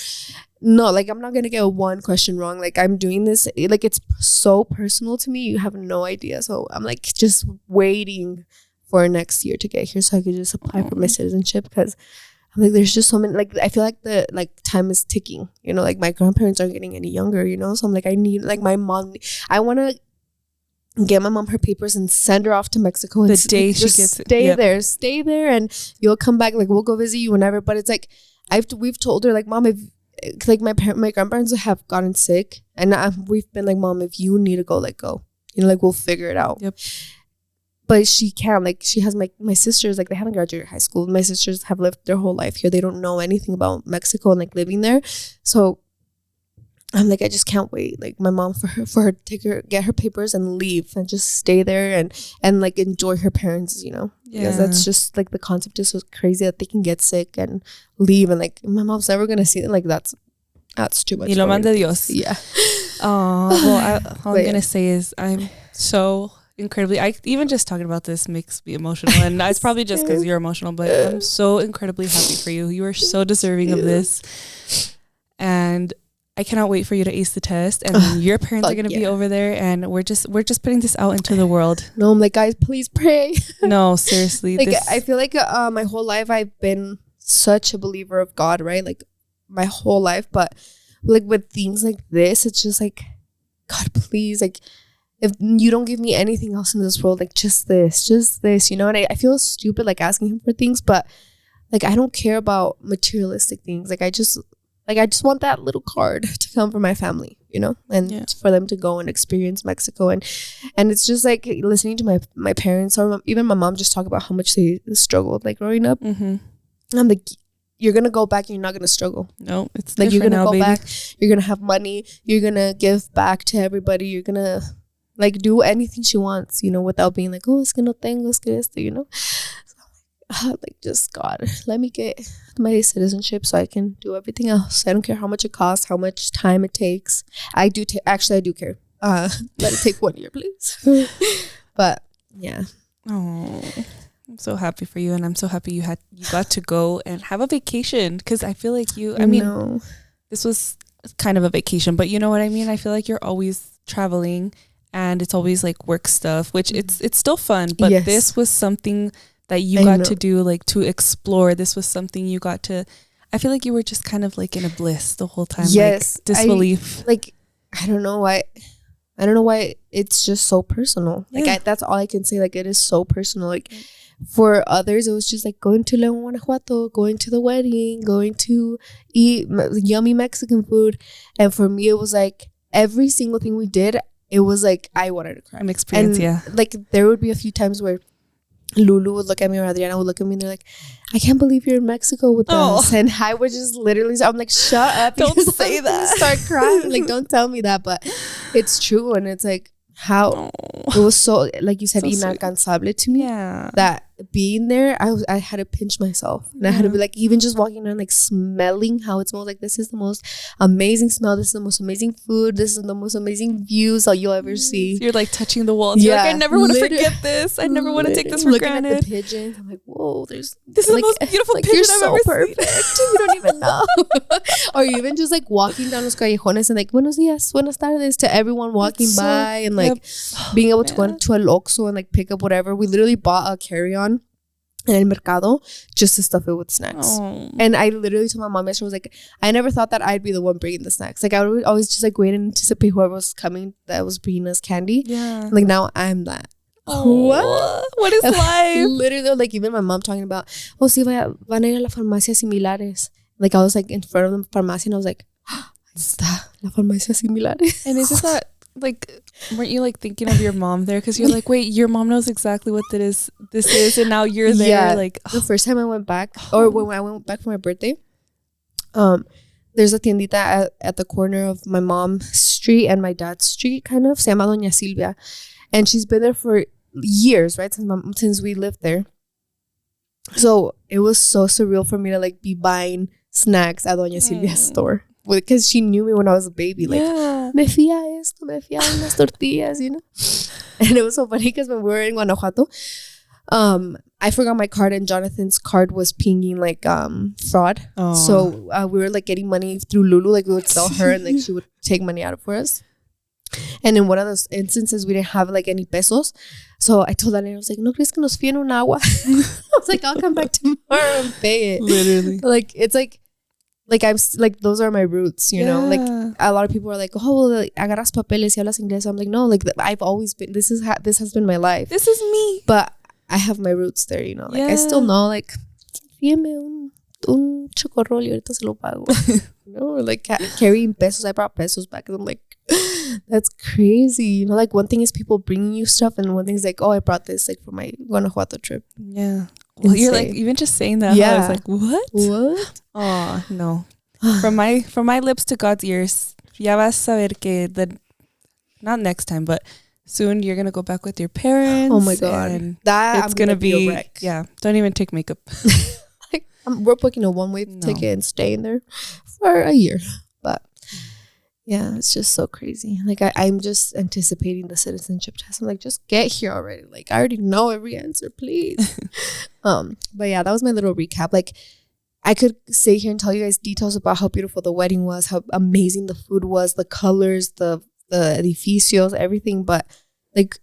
[SPEAKER 2] No, like, I'm not gonna get one question wrong. Like, I'm doing this. Like, it's so personal to me. You have no idea. So I'm like just waiting for next year to get here so I could just apply for my citizenship, because I'm like, there's just so many, like, I feel like the time is ticking, you know, like my grandparents aren't getting any younger, you know. So I'm like, I need, like, my mom, I want to get my mom her papers and send her off to Mexico, and
[SPEAKER 3] the day she gets it.
[SPEAKER 2] Stay there, and you'll come back. Like, we'll go visit you whenever. But it's like, we've told her, like, Mom, if like my grandparents have gotten sick, and we've been like, Mom, if you need to go, like, go, you know, like, we'll figure it out.
[SPEAKER 3] Yep.
[SPEAKER 2] But she can't. Like, she has my sisters, like, they haven't graduated high school. My sisters have lived their whole life here. They don't know anything about Mexico and like living there. So I'm like, I just can't wait. Like, my mom, for her to get her papers and leave and just stay there and like enjoy her parents, you know. Yeah. Because that's just like, the concept is so crazy that they can get sick and leave, and like my mom's never gonna see it. Like, that's too much.
[SPEAKER 3] Y lo manda Dios.
[SPEAKER 2] Yeah.
[SPEAKER 3] Oh, well, all I'm gonna say is I'm so incredibly, I even just talking about this makes me emotional, and it's probably just because you're emotional, but I'm so incredibly happy for you. You are so deserving of this, and I cannot wait for you to ace the test, and your parents are going to be over there, and we're just putting this out into the world.
[SPEAKER 2] No, I'm like, guys, please pray.
[SPEAKER 3] No, seriously.
[SPEAKER 2] Like, I feel like my whole life I've been such a believer of God, right? Like, my whole life, but like with things like this, it's just like, God, please, like, if you don't give me anything else in this world, like, just this, you know. And I feel stupid, like, asking him for things, but like, I don't care about materialistic things. Like, I just want that little card to come from my family, you know, and for them to go and experience Mexico. And it's just like listening to my parents, or even my mom, just talk about how much they struggled, like, growing up. And I'm like, you're gonna go back and you're not gonna struggle.
[SPEAKER 3] No, it's
[SPEAKER 2] like, you're gonna
[SPEAKER 3] now,
[SPEAKER 2] go
[SPEAKER 3] baby.
[SPEAKER 2] back, you're gonna have money, you're gonna give back to everybody, you're gonna like do anything she wants, you know, without being like, oh, es que no tengo, es que esto, you know. So, like, just, God, let me get my citizenship so I can do everything else. I don't care how much it costs, how much time it takes. I do care. Let it take 1 year, please. But yeah.
[SPEAKER 3] Oh, I'm so happy for you, and I'm so happy you got to go and have a vacation, because I feel like this was kind of a vacation, but you know what I mean. I feel like you're always traveling, and it's always like work stuff, which it's still fun, but this was something that you got to do, like, to explore. This was something you got to, I feel like you were just kind of like in a bliss the whole time.
[SPEAKER 2] Yes.
[SPEAKER 3] Like, disbelief.
[SPEAKER 2] I don't know why it's just so personal. Like, that's all I can say. Like, it is so personal. Like, for others, it was just like going to León, Guanajuato, going to the wedding, going to eat yummy Mexican food. And for me, it was like every single thing we did, it was like I wanted to cry.
[SPEAKER 3] An experience,
[SPEAKER 2] and like, there would be a few times where Lulu would look at me or Adriana would look at me and they're like, I can't believe you're in Mexico with us. And I would just literally, I'm like, shut up.
[SPEAKER 3] Don't say that.
[SPEAKER 2] Start crying. Like, don't tell me that. But it's true. And it's like, how it was so, like you said, so inalcanzable to me.
[SPEAKER 3] Yeah.
[SPEAKER 2] That being there, I had to pinch myself. And I had to be like, even just walking around, like smelling how it smells. Like, this is the most amazing smell. This is the most amazing food. This is the most amazing views that you'll ever see.
[SPEAKER 3] So you're like touching the walls. Yeah. You're like, I never want to forget this. I never want to take this for granted.
[SPEAKER 2] Looking at the pigeons, I'm like, whoa, this
[SPEAKER 3] is like, the most beautiful pigeon I've so ever
[SPEAKER 2] perfect. Seen. You don't even know. Or even just like walking down los callejones and like, buenos días, buenas tardes to everyone walking by and like being able to go to El Oxxo and like pick up whatever. We literally bought a carry-on in El Mercado just to stuff it with snacks. And I literally told my mom yesterday, I was like, I never thought that I'd be the one bringing the snacks. Like, I would always just like wait and anticipate whoever was coming that was bringing us candy.
[SPEAKER 3] Yeah.
[SPEAKER 2] Like, now I'm that.
[SPEAKER 3] What is life?
[SPEAKER 2] Literally, like, even my mom talking about, oh, sí, van a ir a la farmacia similares. Like, I was like in front of the pharmacy and I was like, está la farmacia similares.
[SPEAKER 3] And is it that, like, weren't you like thinking of your mom there? Because you're like, wait, your mom knows exactly what this is, and now you're there.
[SPEAKER 2] Yeah,
[SPEAKER 3] like,
[SPEAKER 2] the first time I went back, or when I went back for my birthday, there's a tiendita at the corner of my mom's street and my dad's street, kind of. Se llama Doña Silvia, and she's been there for years, right? Since we lived there. So it was so surreal for me to like be buying snacks at Doña Silvia's store. Because she knew me when I was a baby. Like, me fía esto, me fía unas tortillas, you know? And it was so funny because when we were in Guanajuato, I forgot my card and Jonathan's card was pinging like fraud. So we were like getting money through Lulu. Like, we would sell her and like she would take money out for us. And in one of those instances, we didn't have like any pesos. So I told Daniel, I was like, ¿no crees que nos fíen un agua? I was like, I'll come back tomorrow and pay it.
[SPEAKER 3] Literally.
[SPEAKER 2] Like, it's like I'm like, those are my roots, you know? Like, a lot of people are like, oh, well, like, agarras papeles y hablas inglés. I'm like, no, like, I've always been, this has been my life.
[SPEAKER 3] This is me.
[SPEAKER 2] But I have my roots there, you know? Like, I still know, like, fíjame un chocorrol y ahorita se lo pago. You know? Or like carrying pesos. I brought pesos back and I'm like, that's crazy. You know, like, one thing is people bringing you stuff and one thing is like, oh, I brought this like for my Guanajuato trip.
[SPEAKER 3] Yeah. Well, you're like, even just saying that, I was like, what? Oh, no. From my lips to God's ears, ya vas a saber que not next time, but soon you're going to go back with your parents.
[SPEAKER 2] Oh my God.
[SPEAKER 3] And
[SPEAKER 2] that
[SPEAKER 3] it's going to be a wreck. Yeah. Don't even take makeup.
[SPEAKER 2] Like, we're booking a one-way ticket and staying there for a year. But yeah, it's just so crazy. Like, I'm just anticipating the citizenship test. I'm like, just get here already. Like, I already know every answer, please. But yeah, that was my little recap. Like, I could sit here and tell you guys details about how beautiful the wedding was, how amazing the food was, the colors, the edificios, everything. But like,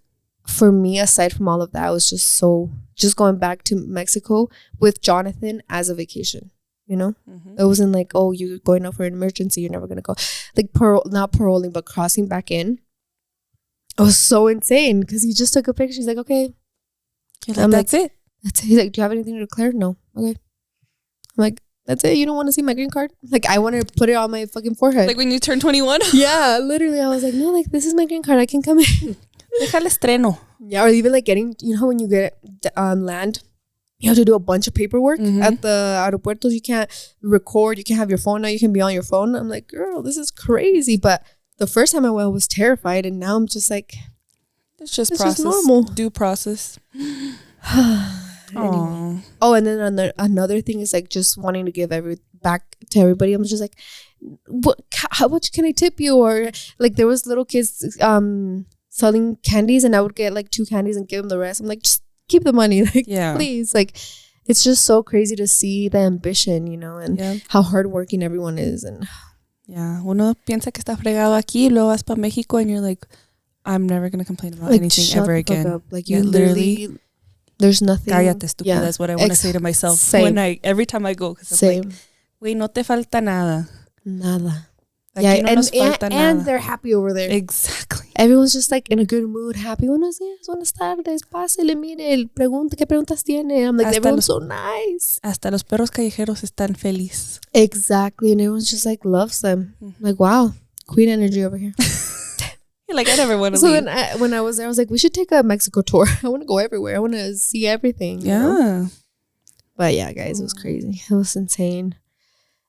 [SPEAKER 2] for me, aside from all of that, I was just going back to Mexico with Jonathan as a vacation. You know, it wasn't like, oh, you're going out for an emergency, you're never gonna go. Like, not paroling, but crossing back in. It was so insane because he just took a picture. He's like, okay,
[SPEAKER 3] I'm like, that's it.
[SPEAKER 2] That's it. He's like, do you have anything to declare? No. Okay. I'm like, that's it. You don't want to see my green card? Like, I want to put it on my fucking forehead.
[SPEAKER 3] Like when you turn 21.
[SPEAKER 2] Yeah, literally. I was like, no, like, this is my green card. I can come in.
[SPEAKER 3] Déjale estreno.
[SPEAKER 2] Yeah, or even like getting, you know, when you get on land, you have to do a bunch of paperwork at the aeropuertos. You can't record. You can't have your phone now. You can be on your phone. I'm like, girl, this is crazy. But the first time I went, I was terrified. And now I'm just like,
[SPEAKER 3] it's just normal. Due process.
[SPEAKER 2] Anyway. Oh, and then another thing is like just wanting to give back to everybody. I'm just like, how much can I tip you? Or like, there was little kids selling candies and I would get like 2 candies and give them the rest. I'm like, just keep the money, like, please. Like, it's just so crazy to see the ambition, you know, and how hardworking everyone is. And
[SPEAKER 3] uno piensa que está fregado aquí, luego vas para Mexico and you're like, I'm never gonna complain about like, anything ever again.
[SPEAKER 2] Like, you literally, there's nothing.
[SPEAKER 3] Cállate, estúpida. That's what I want to say to myself every time I go.
[SPEAKER 2] Same.
[SPEAKER 3] Like, wait, no te falta nada.
[SPEAKER 2] Nada.
[SPEAKER 3] Aquí no nos falta nada.
[SPEAKER 2] And they're happy over there.
[SPEAKER 3] Exactly.
[SPEAKER 2] Everyone's just like in a good mood, happy. Buenos días, buenas tardes, pásele, mire, pregunta, ¿qué preguntas tiene? I'm like, everyone's so nice.
[SPEAKER 3] Hasta los perros callejeros están feliz.
[SPEAKER 2] Exactly. And everyone's just like loves them. Like, wow, queen energy over here.
[SPEAKER 3] You're like, I never want to
[SPEAKER 2] So
[SPEAKER 3] leave.
[SPEAKER 2] then when I was there, I was like, we should take a Mexico tour. I want to go everywhere. I want to see everything.
[SPEAKER 3] Yeah.
[SPEAKER 2] You know? But yeah, guys, it was crazy. It was insane.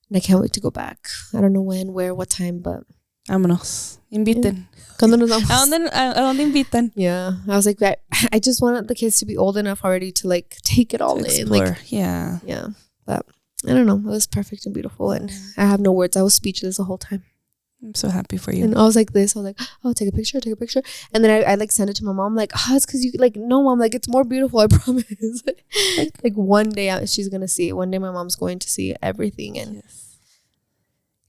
[SPEAKER 2] And I can't wait to go back. I don't know when, where, what time, but...
[SPEAKER 3] Vámonos. Inviten.
[SPEAKER 2] ¿Cuándo nos vamos?
[SPEAKER 3] ¿A dónde invitan?
[SPEAKER 2] Yeah. I was like, I just wanted the kids to be old enough already to like take it all in.
[SPEAKER 3] Explore.
[SPEAKER 2] Like,
[SPEAKER 3] Yeah.
[SPEAKER 2] Yeah. But I don't know. It was perfect and beautiful. And I have no words. I was speechless the whole time.
[SPEAKER 3] I'm so happy for you.
[SPEAKER 2] And I was like this. I was like, oh, take a picture. And then I like sent it to my mom. Like, oh, it's because you like, no, mom, like it's more beautiful. I promise. Like one day she's going to see it. One day my mom's going to see everything. And
[SPEAKER 3] yes.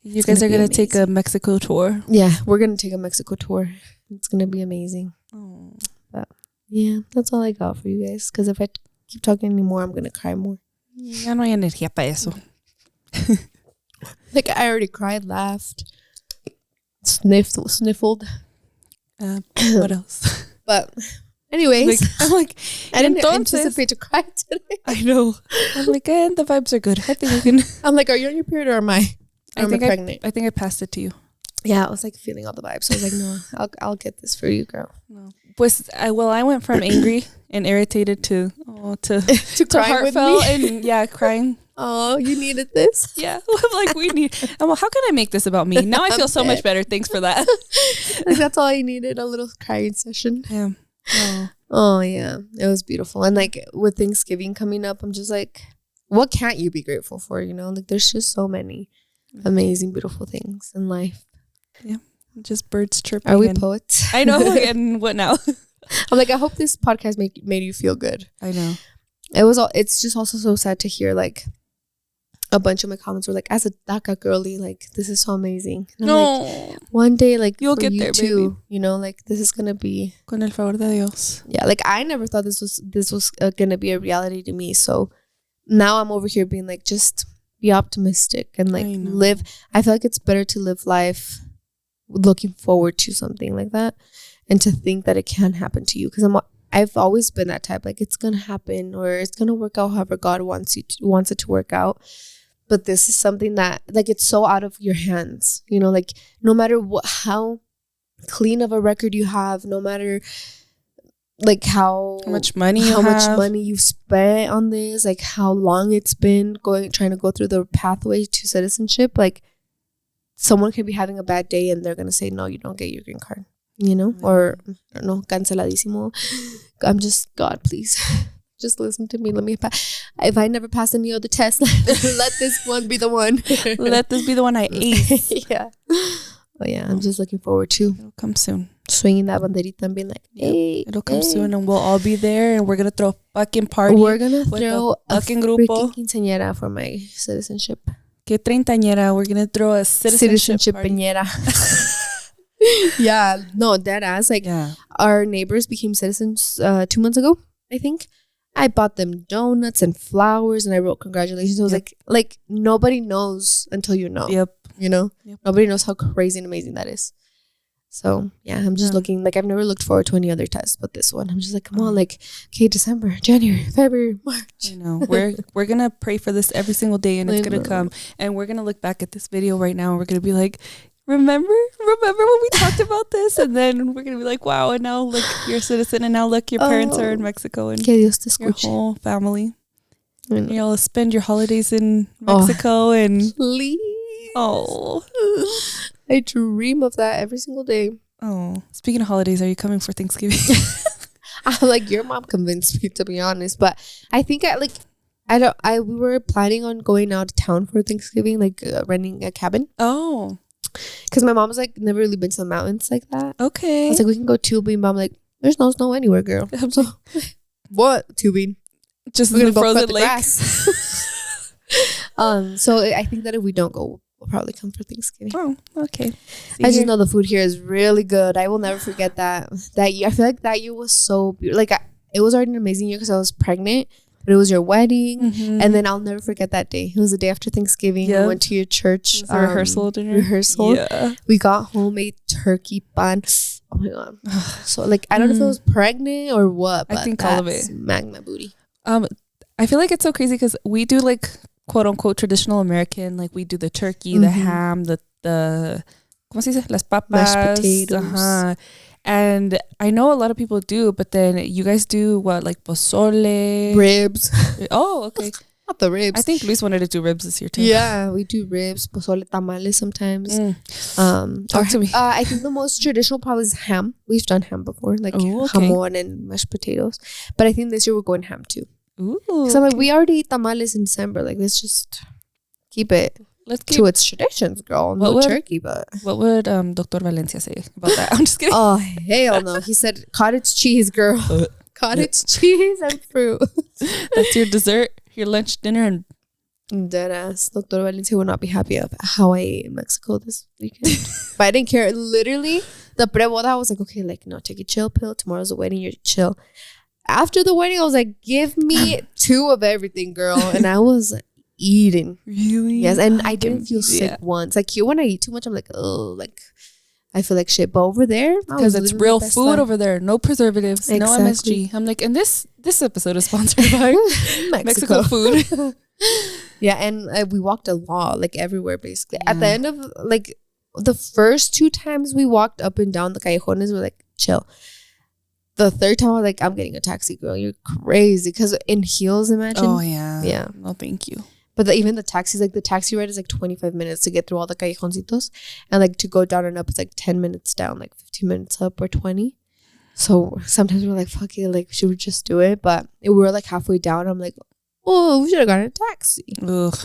[SPEAKER 3] You guys are going to take a Mexico tour.
[SPEAKER 2] Yeah, we're going to take a Mexico tour. It's going to be amazing.
[SPEAKER 3] Oh.
[SPEAKER 2] But yeah, that's all I got for you guys. Because if I keep talking anymore, I'm going to cry more.
[SPEAKER 3] Ya no hay energía para eso.
[SPEAKER 2] Like I already cried, laughed, sniffled.
[SPEAKER 3] What else?
[SPEAKER 2] But anyways, I didn't anticipate to cry today.
[SPEAKER 3] I know. I'm like, and the vibes are good. I think we can.
[SPEAKER 2] I'm like, are you on your period or am I pregnant?
[SPEAKER 3] I think I passed it to you.
[SPEAKER 2] Yeah, I was like feeling all the vibes. So I was like, no, I'll get this for you, girl.
[SPEAKER 3] No. Pues, I went from angry and irritated to
[SPEAKER 2] crying with
[SPEAKER 3] heartfelt
[SPEAKER 2] me.
[SPEAKER 3] and crying.
[SPEAKER 2] Oh, you needed this?
[SPEAKER 3] Yeah. I'm like, I'm like, how can I make this about me? Now I feel so much better. Thanks for that.
[SPEAKER 2] Like that's all I needed, a little crying session.
[SPEAKER 3] Yeah.
[SPEAKER 2] Oh yeah. It was beautiful. And like with Thanksgiving coming up, I'm just like, what can't you be grateful for? You know, like there's just so many amazing, beautiful things in life.
[SPEAKER 3] Yeah. Just birds chirping.
[SPEAKER 2] Are we poets?
[SPEAKER 3] I know. And what now?
[SPEAKER 2] I'm like, I hope this podcast made you feel good.
[SPEAKER 3] I know.
[SPEAKER 2] It's just also so sad to hear like a bunch of my comments were like, as a DACA girly, like this is so amazing. And
[SPEAKER 3] No.
[SPEAKER 2] like, one day, like
[SPEAKER 3] you'll
[SPEAKER 2] for
[SPEAKER 3] get
[SPEAKER 2] you
[SPEAKER 3] there,
[SPEAKER 2] too,
[SPEAKER 3] baby.
[SPEAKER 2] you know, like this is gonna be
[SPEAKER 3] Con el favor de Dios.
[SPEAKER 2] Yeah, like I never thought this was gonna be a reality to me. So now I'm over here being like, just be optimistic and like live. I feel like it's better to live life looking forward to something like that and to think that it can happen to you, because I've always been that type, like it's gonna happen or it's gonna work out however God wants it to work out. But this is something that like it's so out of your hands, you know, like no matter how clean of a record you have, no matter like how much money you've spent on this, like how long it's been trying to go through the pathway to citizenship, like someone could be having a bad day and they're gonna say no, you don't get your green card, you know, or I don't know, canceladísimo. I'm just, God, please just listen to me. Let me if I never pass any other test, let this one be the one.
[SPEAKER 3] Let this be the one I ace.
[SPEAKER 2] Yeah. But yeah, I'm just looking forward to
[SPEAKER 3] it'll come soon,
[SPEAKER 2] swinging that banderita and being like, hey,
[SPEAKER 3] it'll come soon, and we'll all be there, and we're gonna throw a fucking party.
[SPEAKER 2] We're gonna throw a
[SPEAKER 3] fucking grupo
[SPEAKER 2] quinceañera for my citizenship.
[SPEAKER 3] Que treintañera, we're gonna throw a citizenship
[SPEAKER 2] peñera. Yeah, no, dead ass. Like our neighbors became citizens 2 months ago, I think. I bought them donuts and flowers and I wrote congratulations. I was like nobody knows until you know.
[SPEAKER 3] Yep.
[SPEAKER 2] You know? Yep. Nobody knows how crazy and amazing that is. So yeah, I'm just looking, like I've never looked forward to any other test but this one. I'm just like, come on, like, okay, December, January, February, March.
[SPEAKER 3] I know. We're gonna pray for this every single day and it's gonna come. And we're gonna look back at this video right now and we're gonna be like, remember when we talked about this? And then we're gonna be like, wow, and now look, you're a citizen, and now look, your parents are in Mexico, and
[SPEAKER 2] que Dios te
[SPEAKER 3] escuche. Your whole family. You'll spend your holidays in Mexico and
[SPEAKER 2] please.
[SPEAKER 3] Oh,
[SPEAKER 2] I dream of that every single day.
[SPEAKER 3] Oh, speaking of holidays, are you coming for Thanksgiving?
[SPEAKER 2] I'm like, your mom convinced me, to be honest, but I think we were planning on going out of town for Thanksgiving, like renting a cabin.
[SPEAKER 3] Oh.
[SPEAKER 2] Because my mom's like never really been to the mountains like that.
[SPEAKER 3] Okay.
[SPEAKER 2] I was like, we can go tubing. Mom like, there's no snow anywhere, girl. So, what tubing?
[SPEAKER 3] Just in the frozen lake.
[SPEAKER 2] So I think that if we don't go, we'll probably come for Thanksgiving.
[SPEAKER 3] Oh, okay.
[SPEAKER 2] I just know the food here is really good. I will never forget that year. I feel like that year was so beautiful. Like it was already an amazing year because I was pregnant. But it was your wedding, and then I'll never forget that day. It was the day after Thanksgiving. We went to your church
[SPEAKER 3] rehearsal dinner.
[SPEAKER 2] Yeah. We got homemade turkey bun. Oh my god! So like I don't know if it was pregnant or what. But
[SPEAKER 3] I think all of it.
[SPEAKER 2] Smacked my booty.
[SPEAKER 3] I feel like it's so crazy because we do like quote unquote traditional American. Like we do the turkey, the ham, the ¿cómo se dice? Las papas.
[SPEAKER 2] Mashed potatoes.
[SPEAKER 3] And I know a lot of people do, but then you guys do what, like pozole?
[SPEAKER 2] Ribs.
[SPEAKER 3] Oh, okay.
[SPEAKER 2] Not the ribs.
[SPEAKER 3] I think Luis wanted to do ribs this year too.
[SPEAKER 2] Yeah, we do ribs, pozole, tamales sometimes.
[SPEAKER 3] Talk to me.
[SPEAKER 2] I think the most traditional probably is ham. We've done ham before, like jamon and mashed potatoes. But I think this year we're going ham too.
[SPEAKER 3] Ooh.
[SPEAKER 2] Because I'm like, we already eat tamales in December. Like, let's just keep it to its traditions, girl. No turkey, but...
[SPEAKER 3] What would Dr. Valencia say about that? I'm just kidding.
[SPEAKER 2] Oh, hell no. He said cottage cheese, girl. Cottage cheese and fruit.
[SPEAKER 3] That's your dessert, your lunch, dinner, and...
[SPEAKER 2] Deadass. Dr. Valencia would not be happy of how I ate in Mexico this weekend. But I didn't care. Literally, the pre-boda, I was like, okay, like, no, take a chill pill. Tomorrow's the wedding, you're chill. After the wedding, I was like, give me 2 of everything, girl. And I was eating.
[SPEAKER 3] Really?
[SPEAKER 2] Yes, and I didn't feel sick once. Like, here, when I eat too much, I'm like, oh, like, I feel like shit. But over there,
[SPEAKER 3] because it's real food over there. No preservatives, no MSG. I'm like, and this episode is sponsored by Mexico food.
[SPEAKER 2] Yeah, and we walked a lot, like, everywhere, basically. At the end of, like, the first 2 times we walked up and down the callejones, we're like, chill. The third time, I was like, I'm getting a taxi, girl. You're crazy. Because in heels, imagine.
[SPEAKER 3] Oh, yeah.
[SPEAKER 2] Yeah.
[SPEAKER 3] No, thank you.
[SPEAKER 2] But even the taxis, like, the taxi ride is like 25 minutes to get through all the callejoncitos. And, like, to go down and up, it's like 10 minutes down, like 15 minutes up or 20. So sometimes we're like, fuck it, like, should we just do it? But we were like halfway down. I'm like, oh, we should have gotten a taxi.
[SPEAKER 3] Ugh.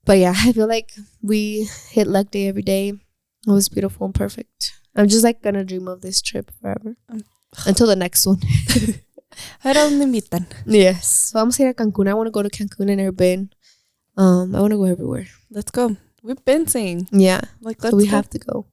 [SPEAKER 2] But yeah, I feel like we hit leg day every day. It was beautiful and perfect. I'm just like gonna dream of this trip forever. Until the next one.
[SPEAKER 3] I don't invitan.
[SPEAKER 2] Yes. So vamos a ir a Cancun. I want to go to Cancun. I've never been. I want to go everywhere.
[SPEAKER 3] Let's go. We've been saying.
[SPEAKER 2] Yeah.
[SPEAKER 3] Like,
[SPEAKER 2] so we have to go.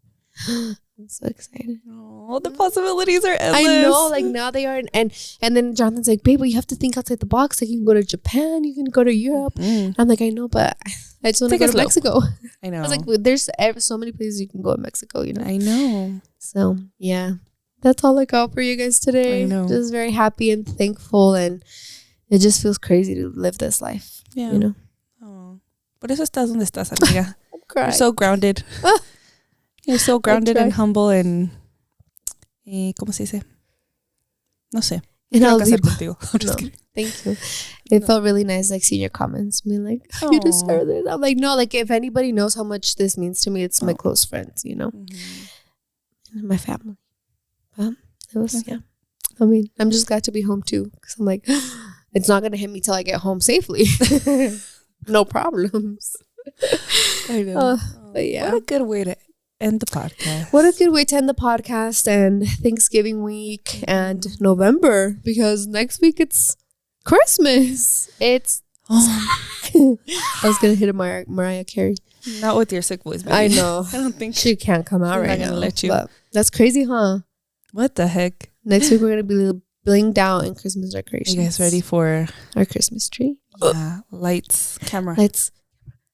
[SPEAKER 2] I'm so excited.
[SPEAKER 3] Oh, the possibilities are endless.
[SPEAKER 2] I know. Like, now they are. And then Jonathan's like, babe, but you have to think outside the box. Like, you can go to Japan. You can go to Europe. I'm like, I know, but I just want to go to Mexico. I know. I was like, well, there's so many places you can go in Mexico, you know?
[SPEAKER 3] I know.
[SPEAKER 2] So, yeah. That's all I got for you guys today.
[SPEAKER 3] I know.
[SPEAKER 2] Just very happy and thankful, and it just feels crazy to live this life. Yeah. You know?
[SPEAKER 3] Oh. Por eso estás donde estás, amiga.
[SPEAKER 2] I'm crying.
[SPEAKER 3] You're so grounded. You're so grounded and humble and... ¿Cómo se dice? No sé.
[SPEAKER 2] And I'll
[SPEAKER 3] leave contigo.
[SPEAKER 2] Thank you. It felt really nice, like, seeing your comments. Being like, you deserve this. I'm like, no, like, if anybody knows how much this means to me, it's my close friends, you know? And my family. But it was, yeah. I mean, I'm just glad to be home too. Because I'm like, it's not going to hit me till I get home safely. No problems.
[SPEAKER 3] I know.
[SPEAKER 2] But yeah.
[SPEAKER 3] What a good way to end the podcast.
[SPEAKER 2] What a good way to end the podcast and Thanksgiving week and November. Because next week it's Christmas. It's... I was going to hit a Mariah Carey.
[SPEAKER 3] Not with your sick voice, baby.
[SPEAKER 2] I know.
[SPEAKER 3] I don't think
[SPEAKER 2] she can't come out right now.
[SPEAKER 3] I'm not going to let you.
[SPEAKER 2] But that's crazy, huh?
[SPEAKER 3] What the heck?
[SPEAKER 2] Next week, we're going to be blinged out in Christmas decorations.
[SPEAKER 3] You guys ready for
[SPEAKER 2] our Christmas tree?
[SPEAKER 3] Yeah. Lights, camera.
[SPEAKER 2] Lights.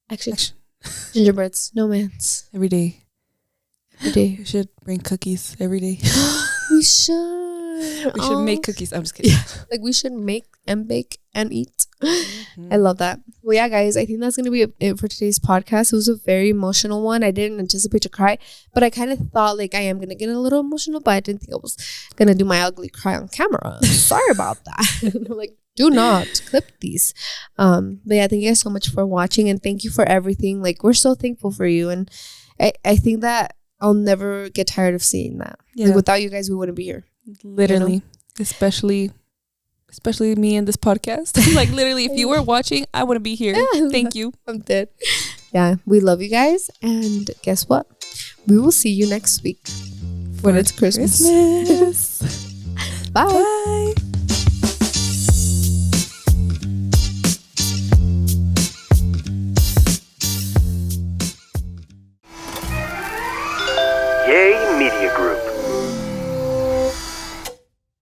[SPEAKER 2] Action. Gingerbreads. Snowmans.
[SPEAKER 3] Every day.
[SPEAKER 2] Every day.
[SPEAKER 3] We should bring cookies every day.
[SPEAKER 2] We should.
[SPEAKER 3] We should make cookies. I'm just kidding.
[SPEAKER 2] Yeah. Like, we should make and bake and eat. I love that. Well, yeah, guys, I think that's going to be it for today's podcast. It was a very emotional one. I didn't anticipate to cry, but I kind of thought, like, I am going to get a little emotional, but I didn't think I was going to do my ugly cry on camera. Sorry about that. I'm like, do not clip these. But yeah, thank you guys so much for watching, and thank you for everything. Like, we're so thankful for you, and I think that I'll never get tired of seeing that. Yeah. Like, without you guys, we wouldn't be here.
[SPEAKER 3] Literally. You know? Especially me in this podcast. Like, literally, if you were watching, I wouldn't be here. Thank you.
[SPEAKER 2] I'm dead. Yeah, we love you guys. And guess what? We will see you next week when it's Christmas.
[SPEAKER 3] Bye. Bye.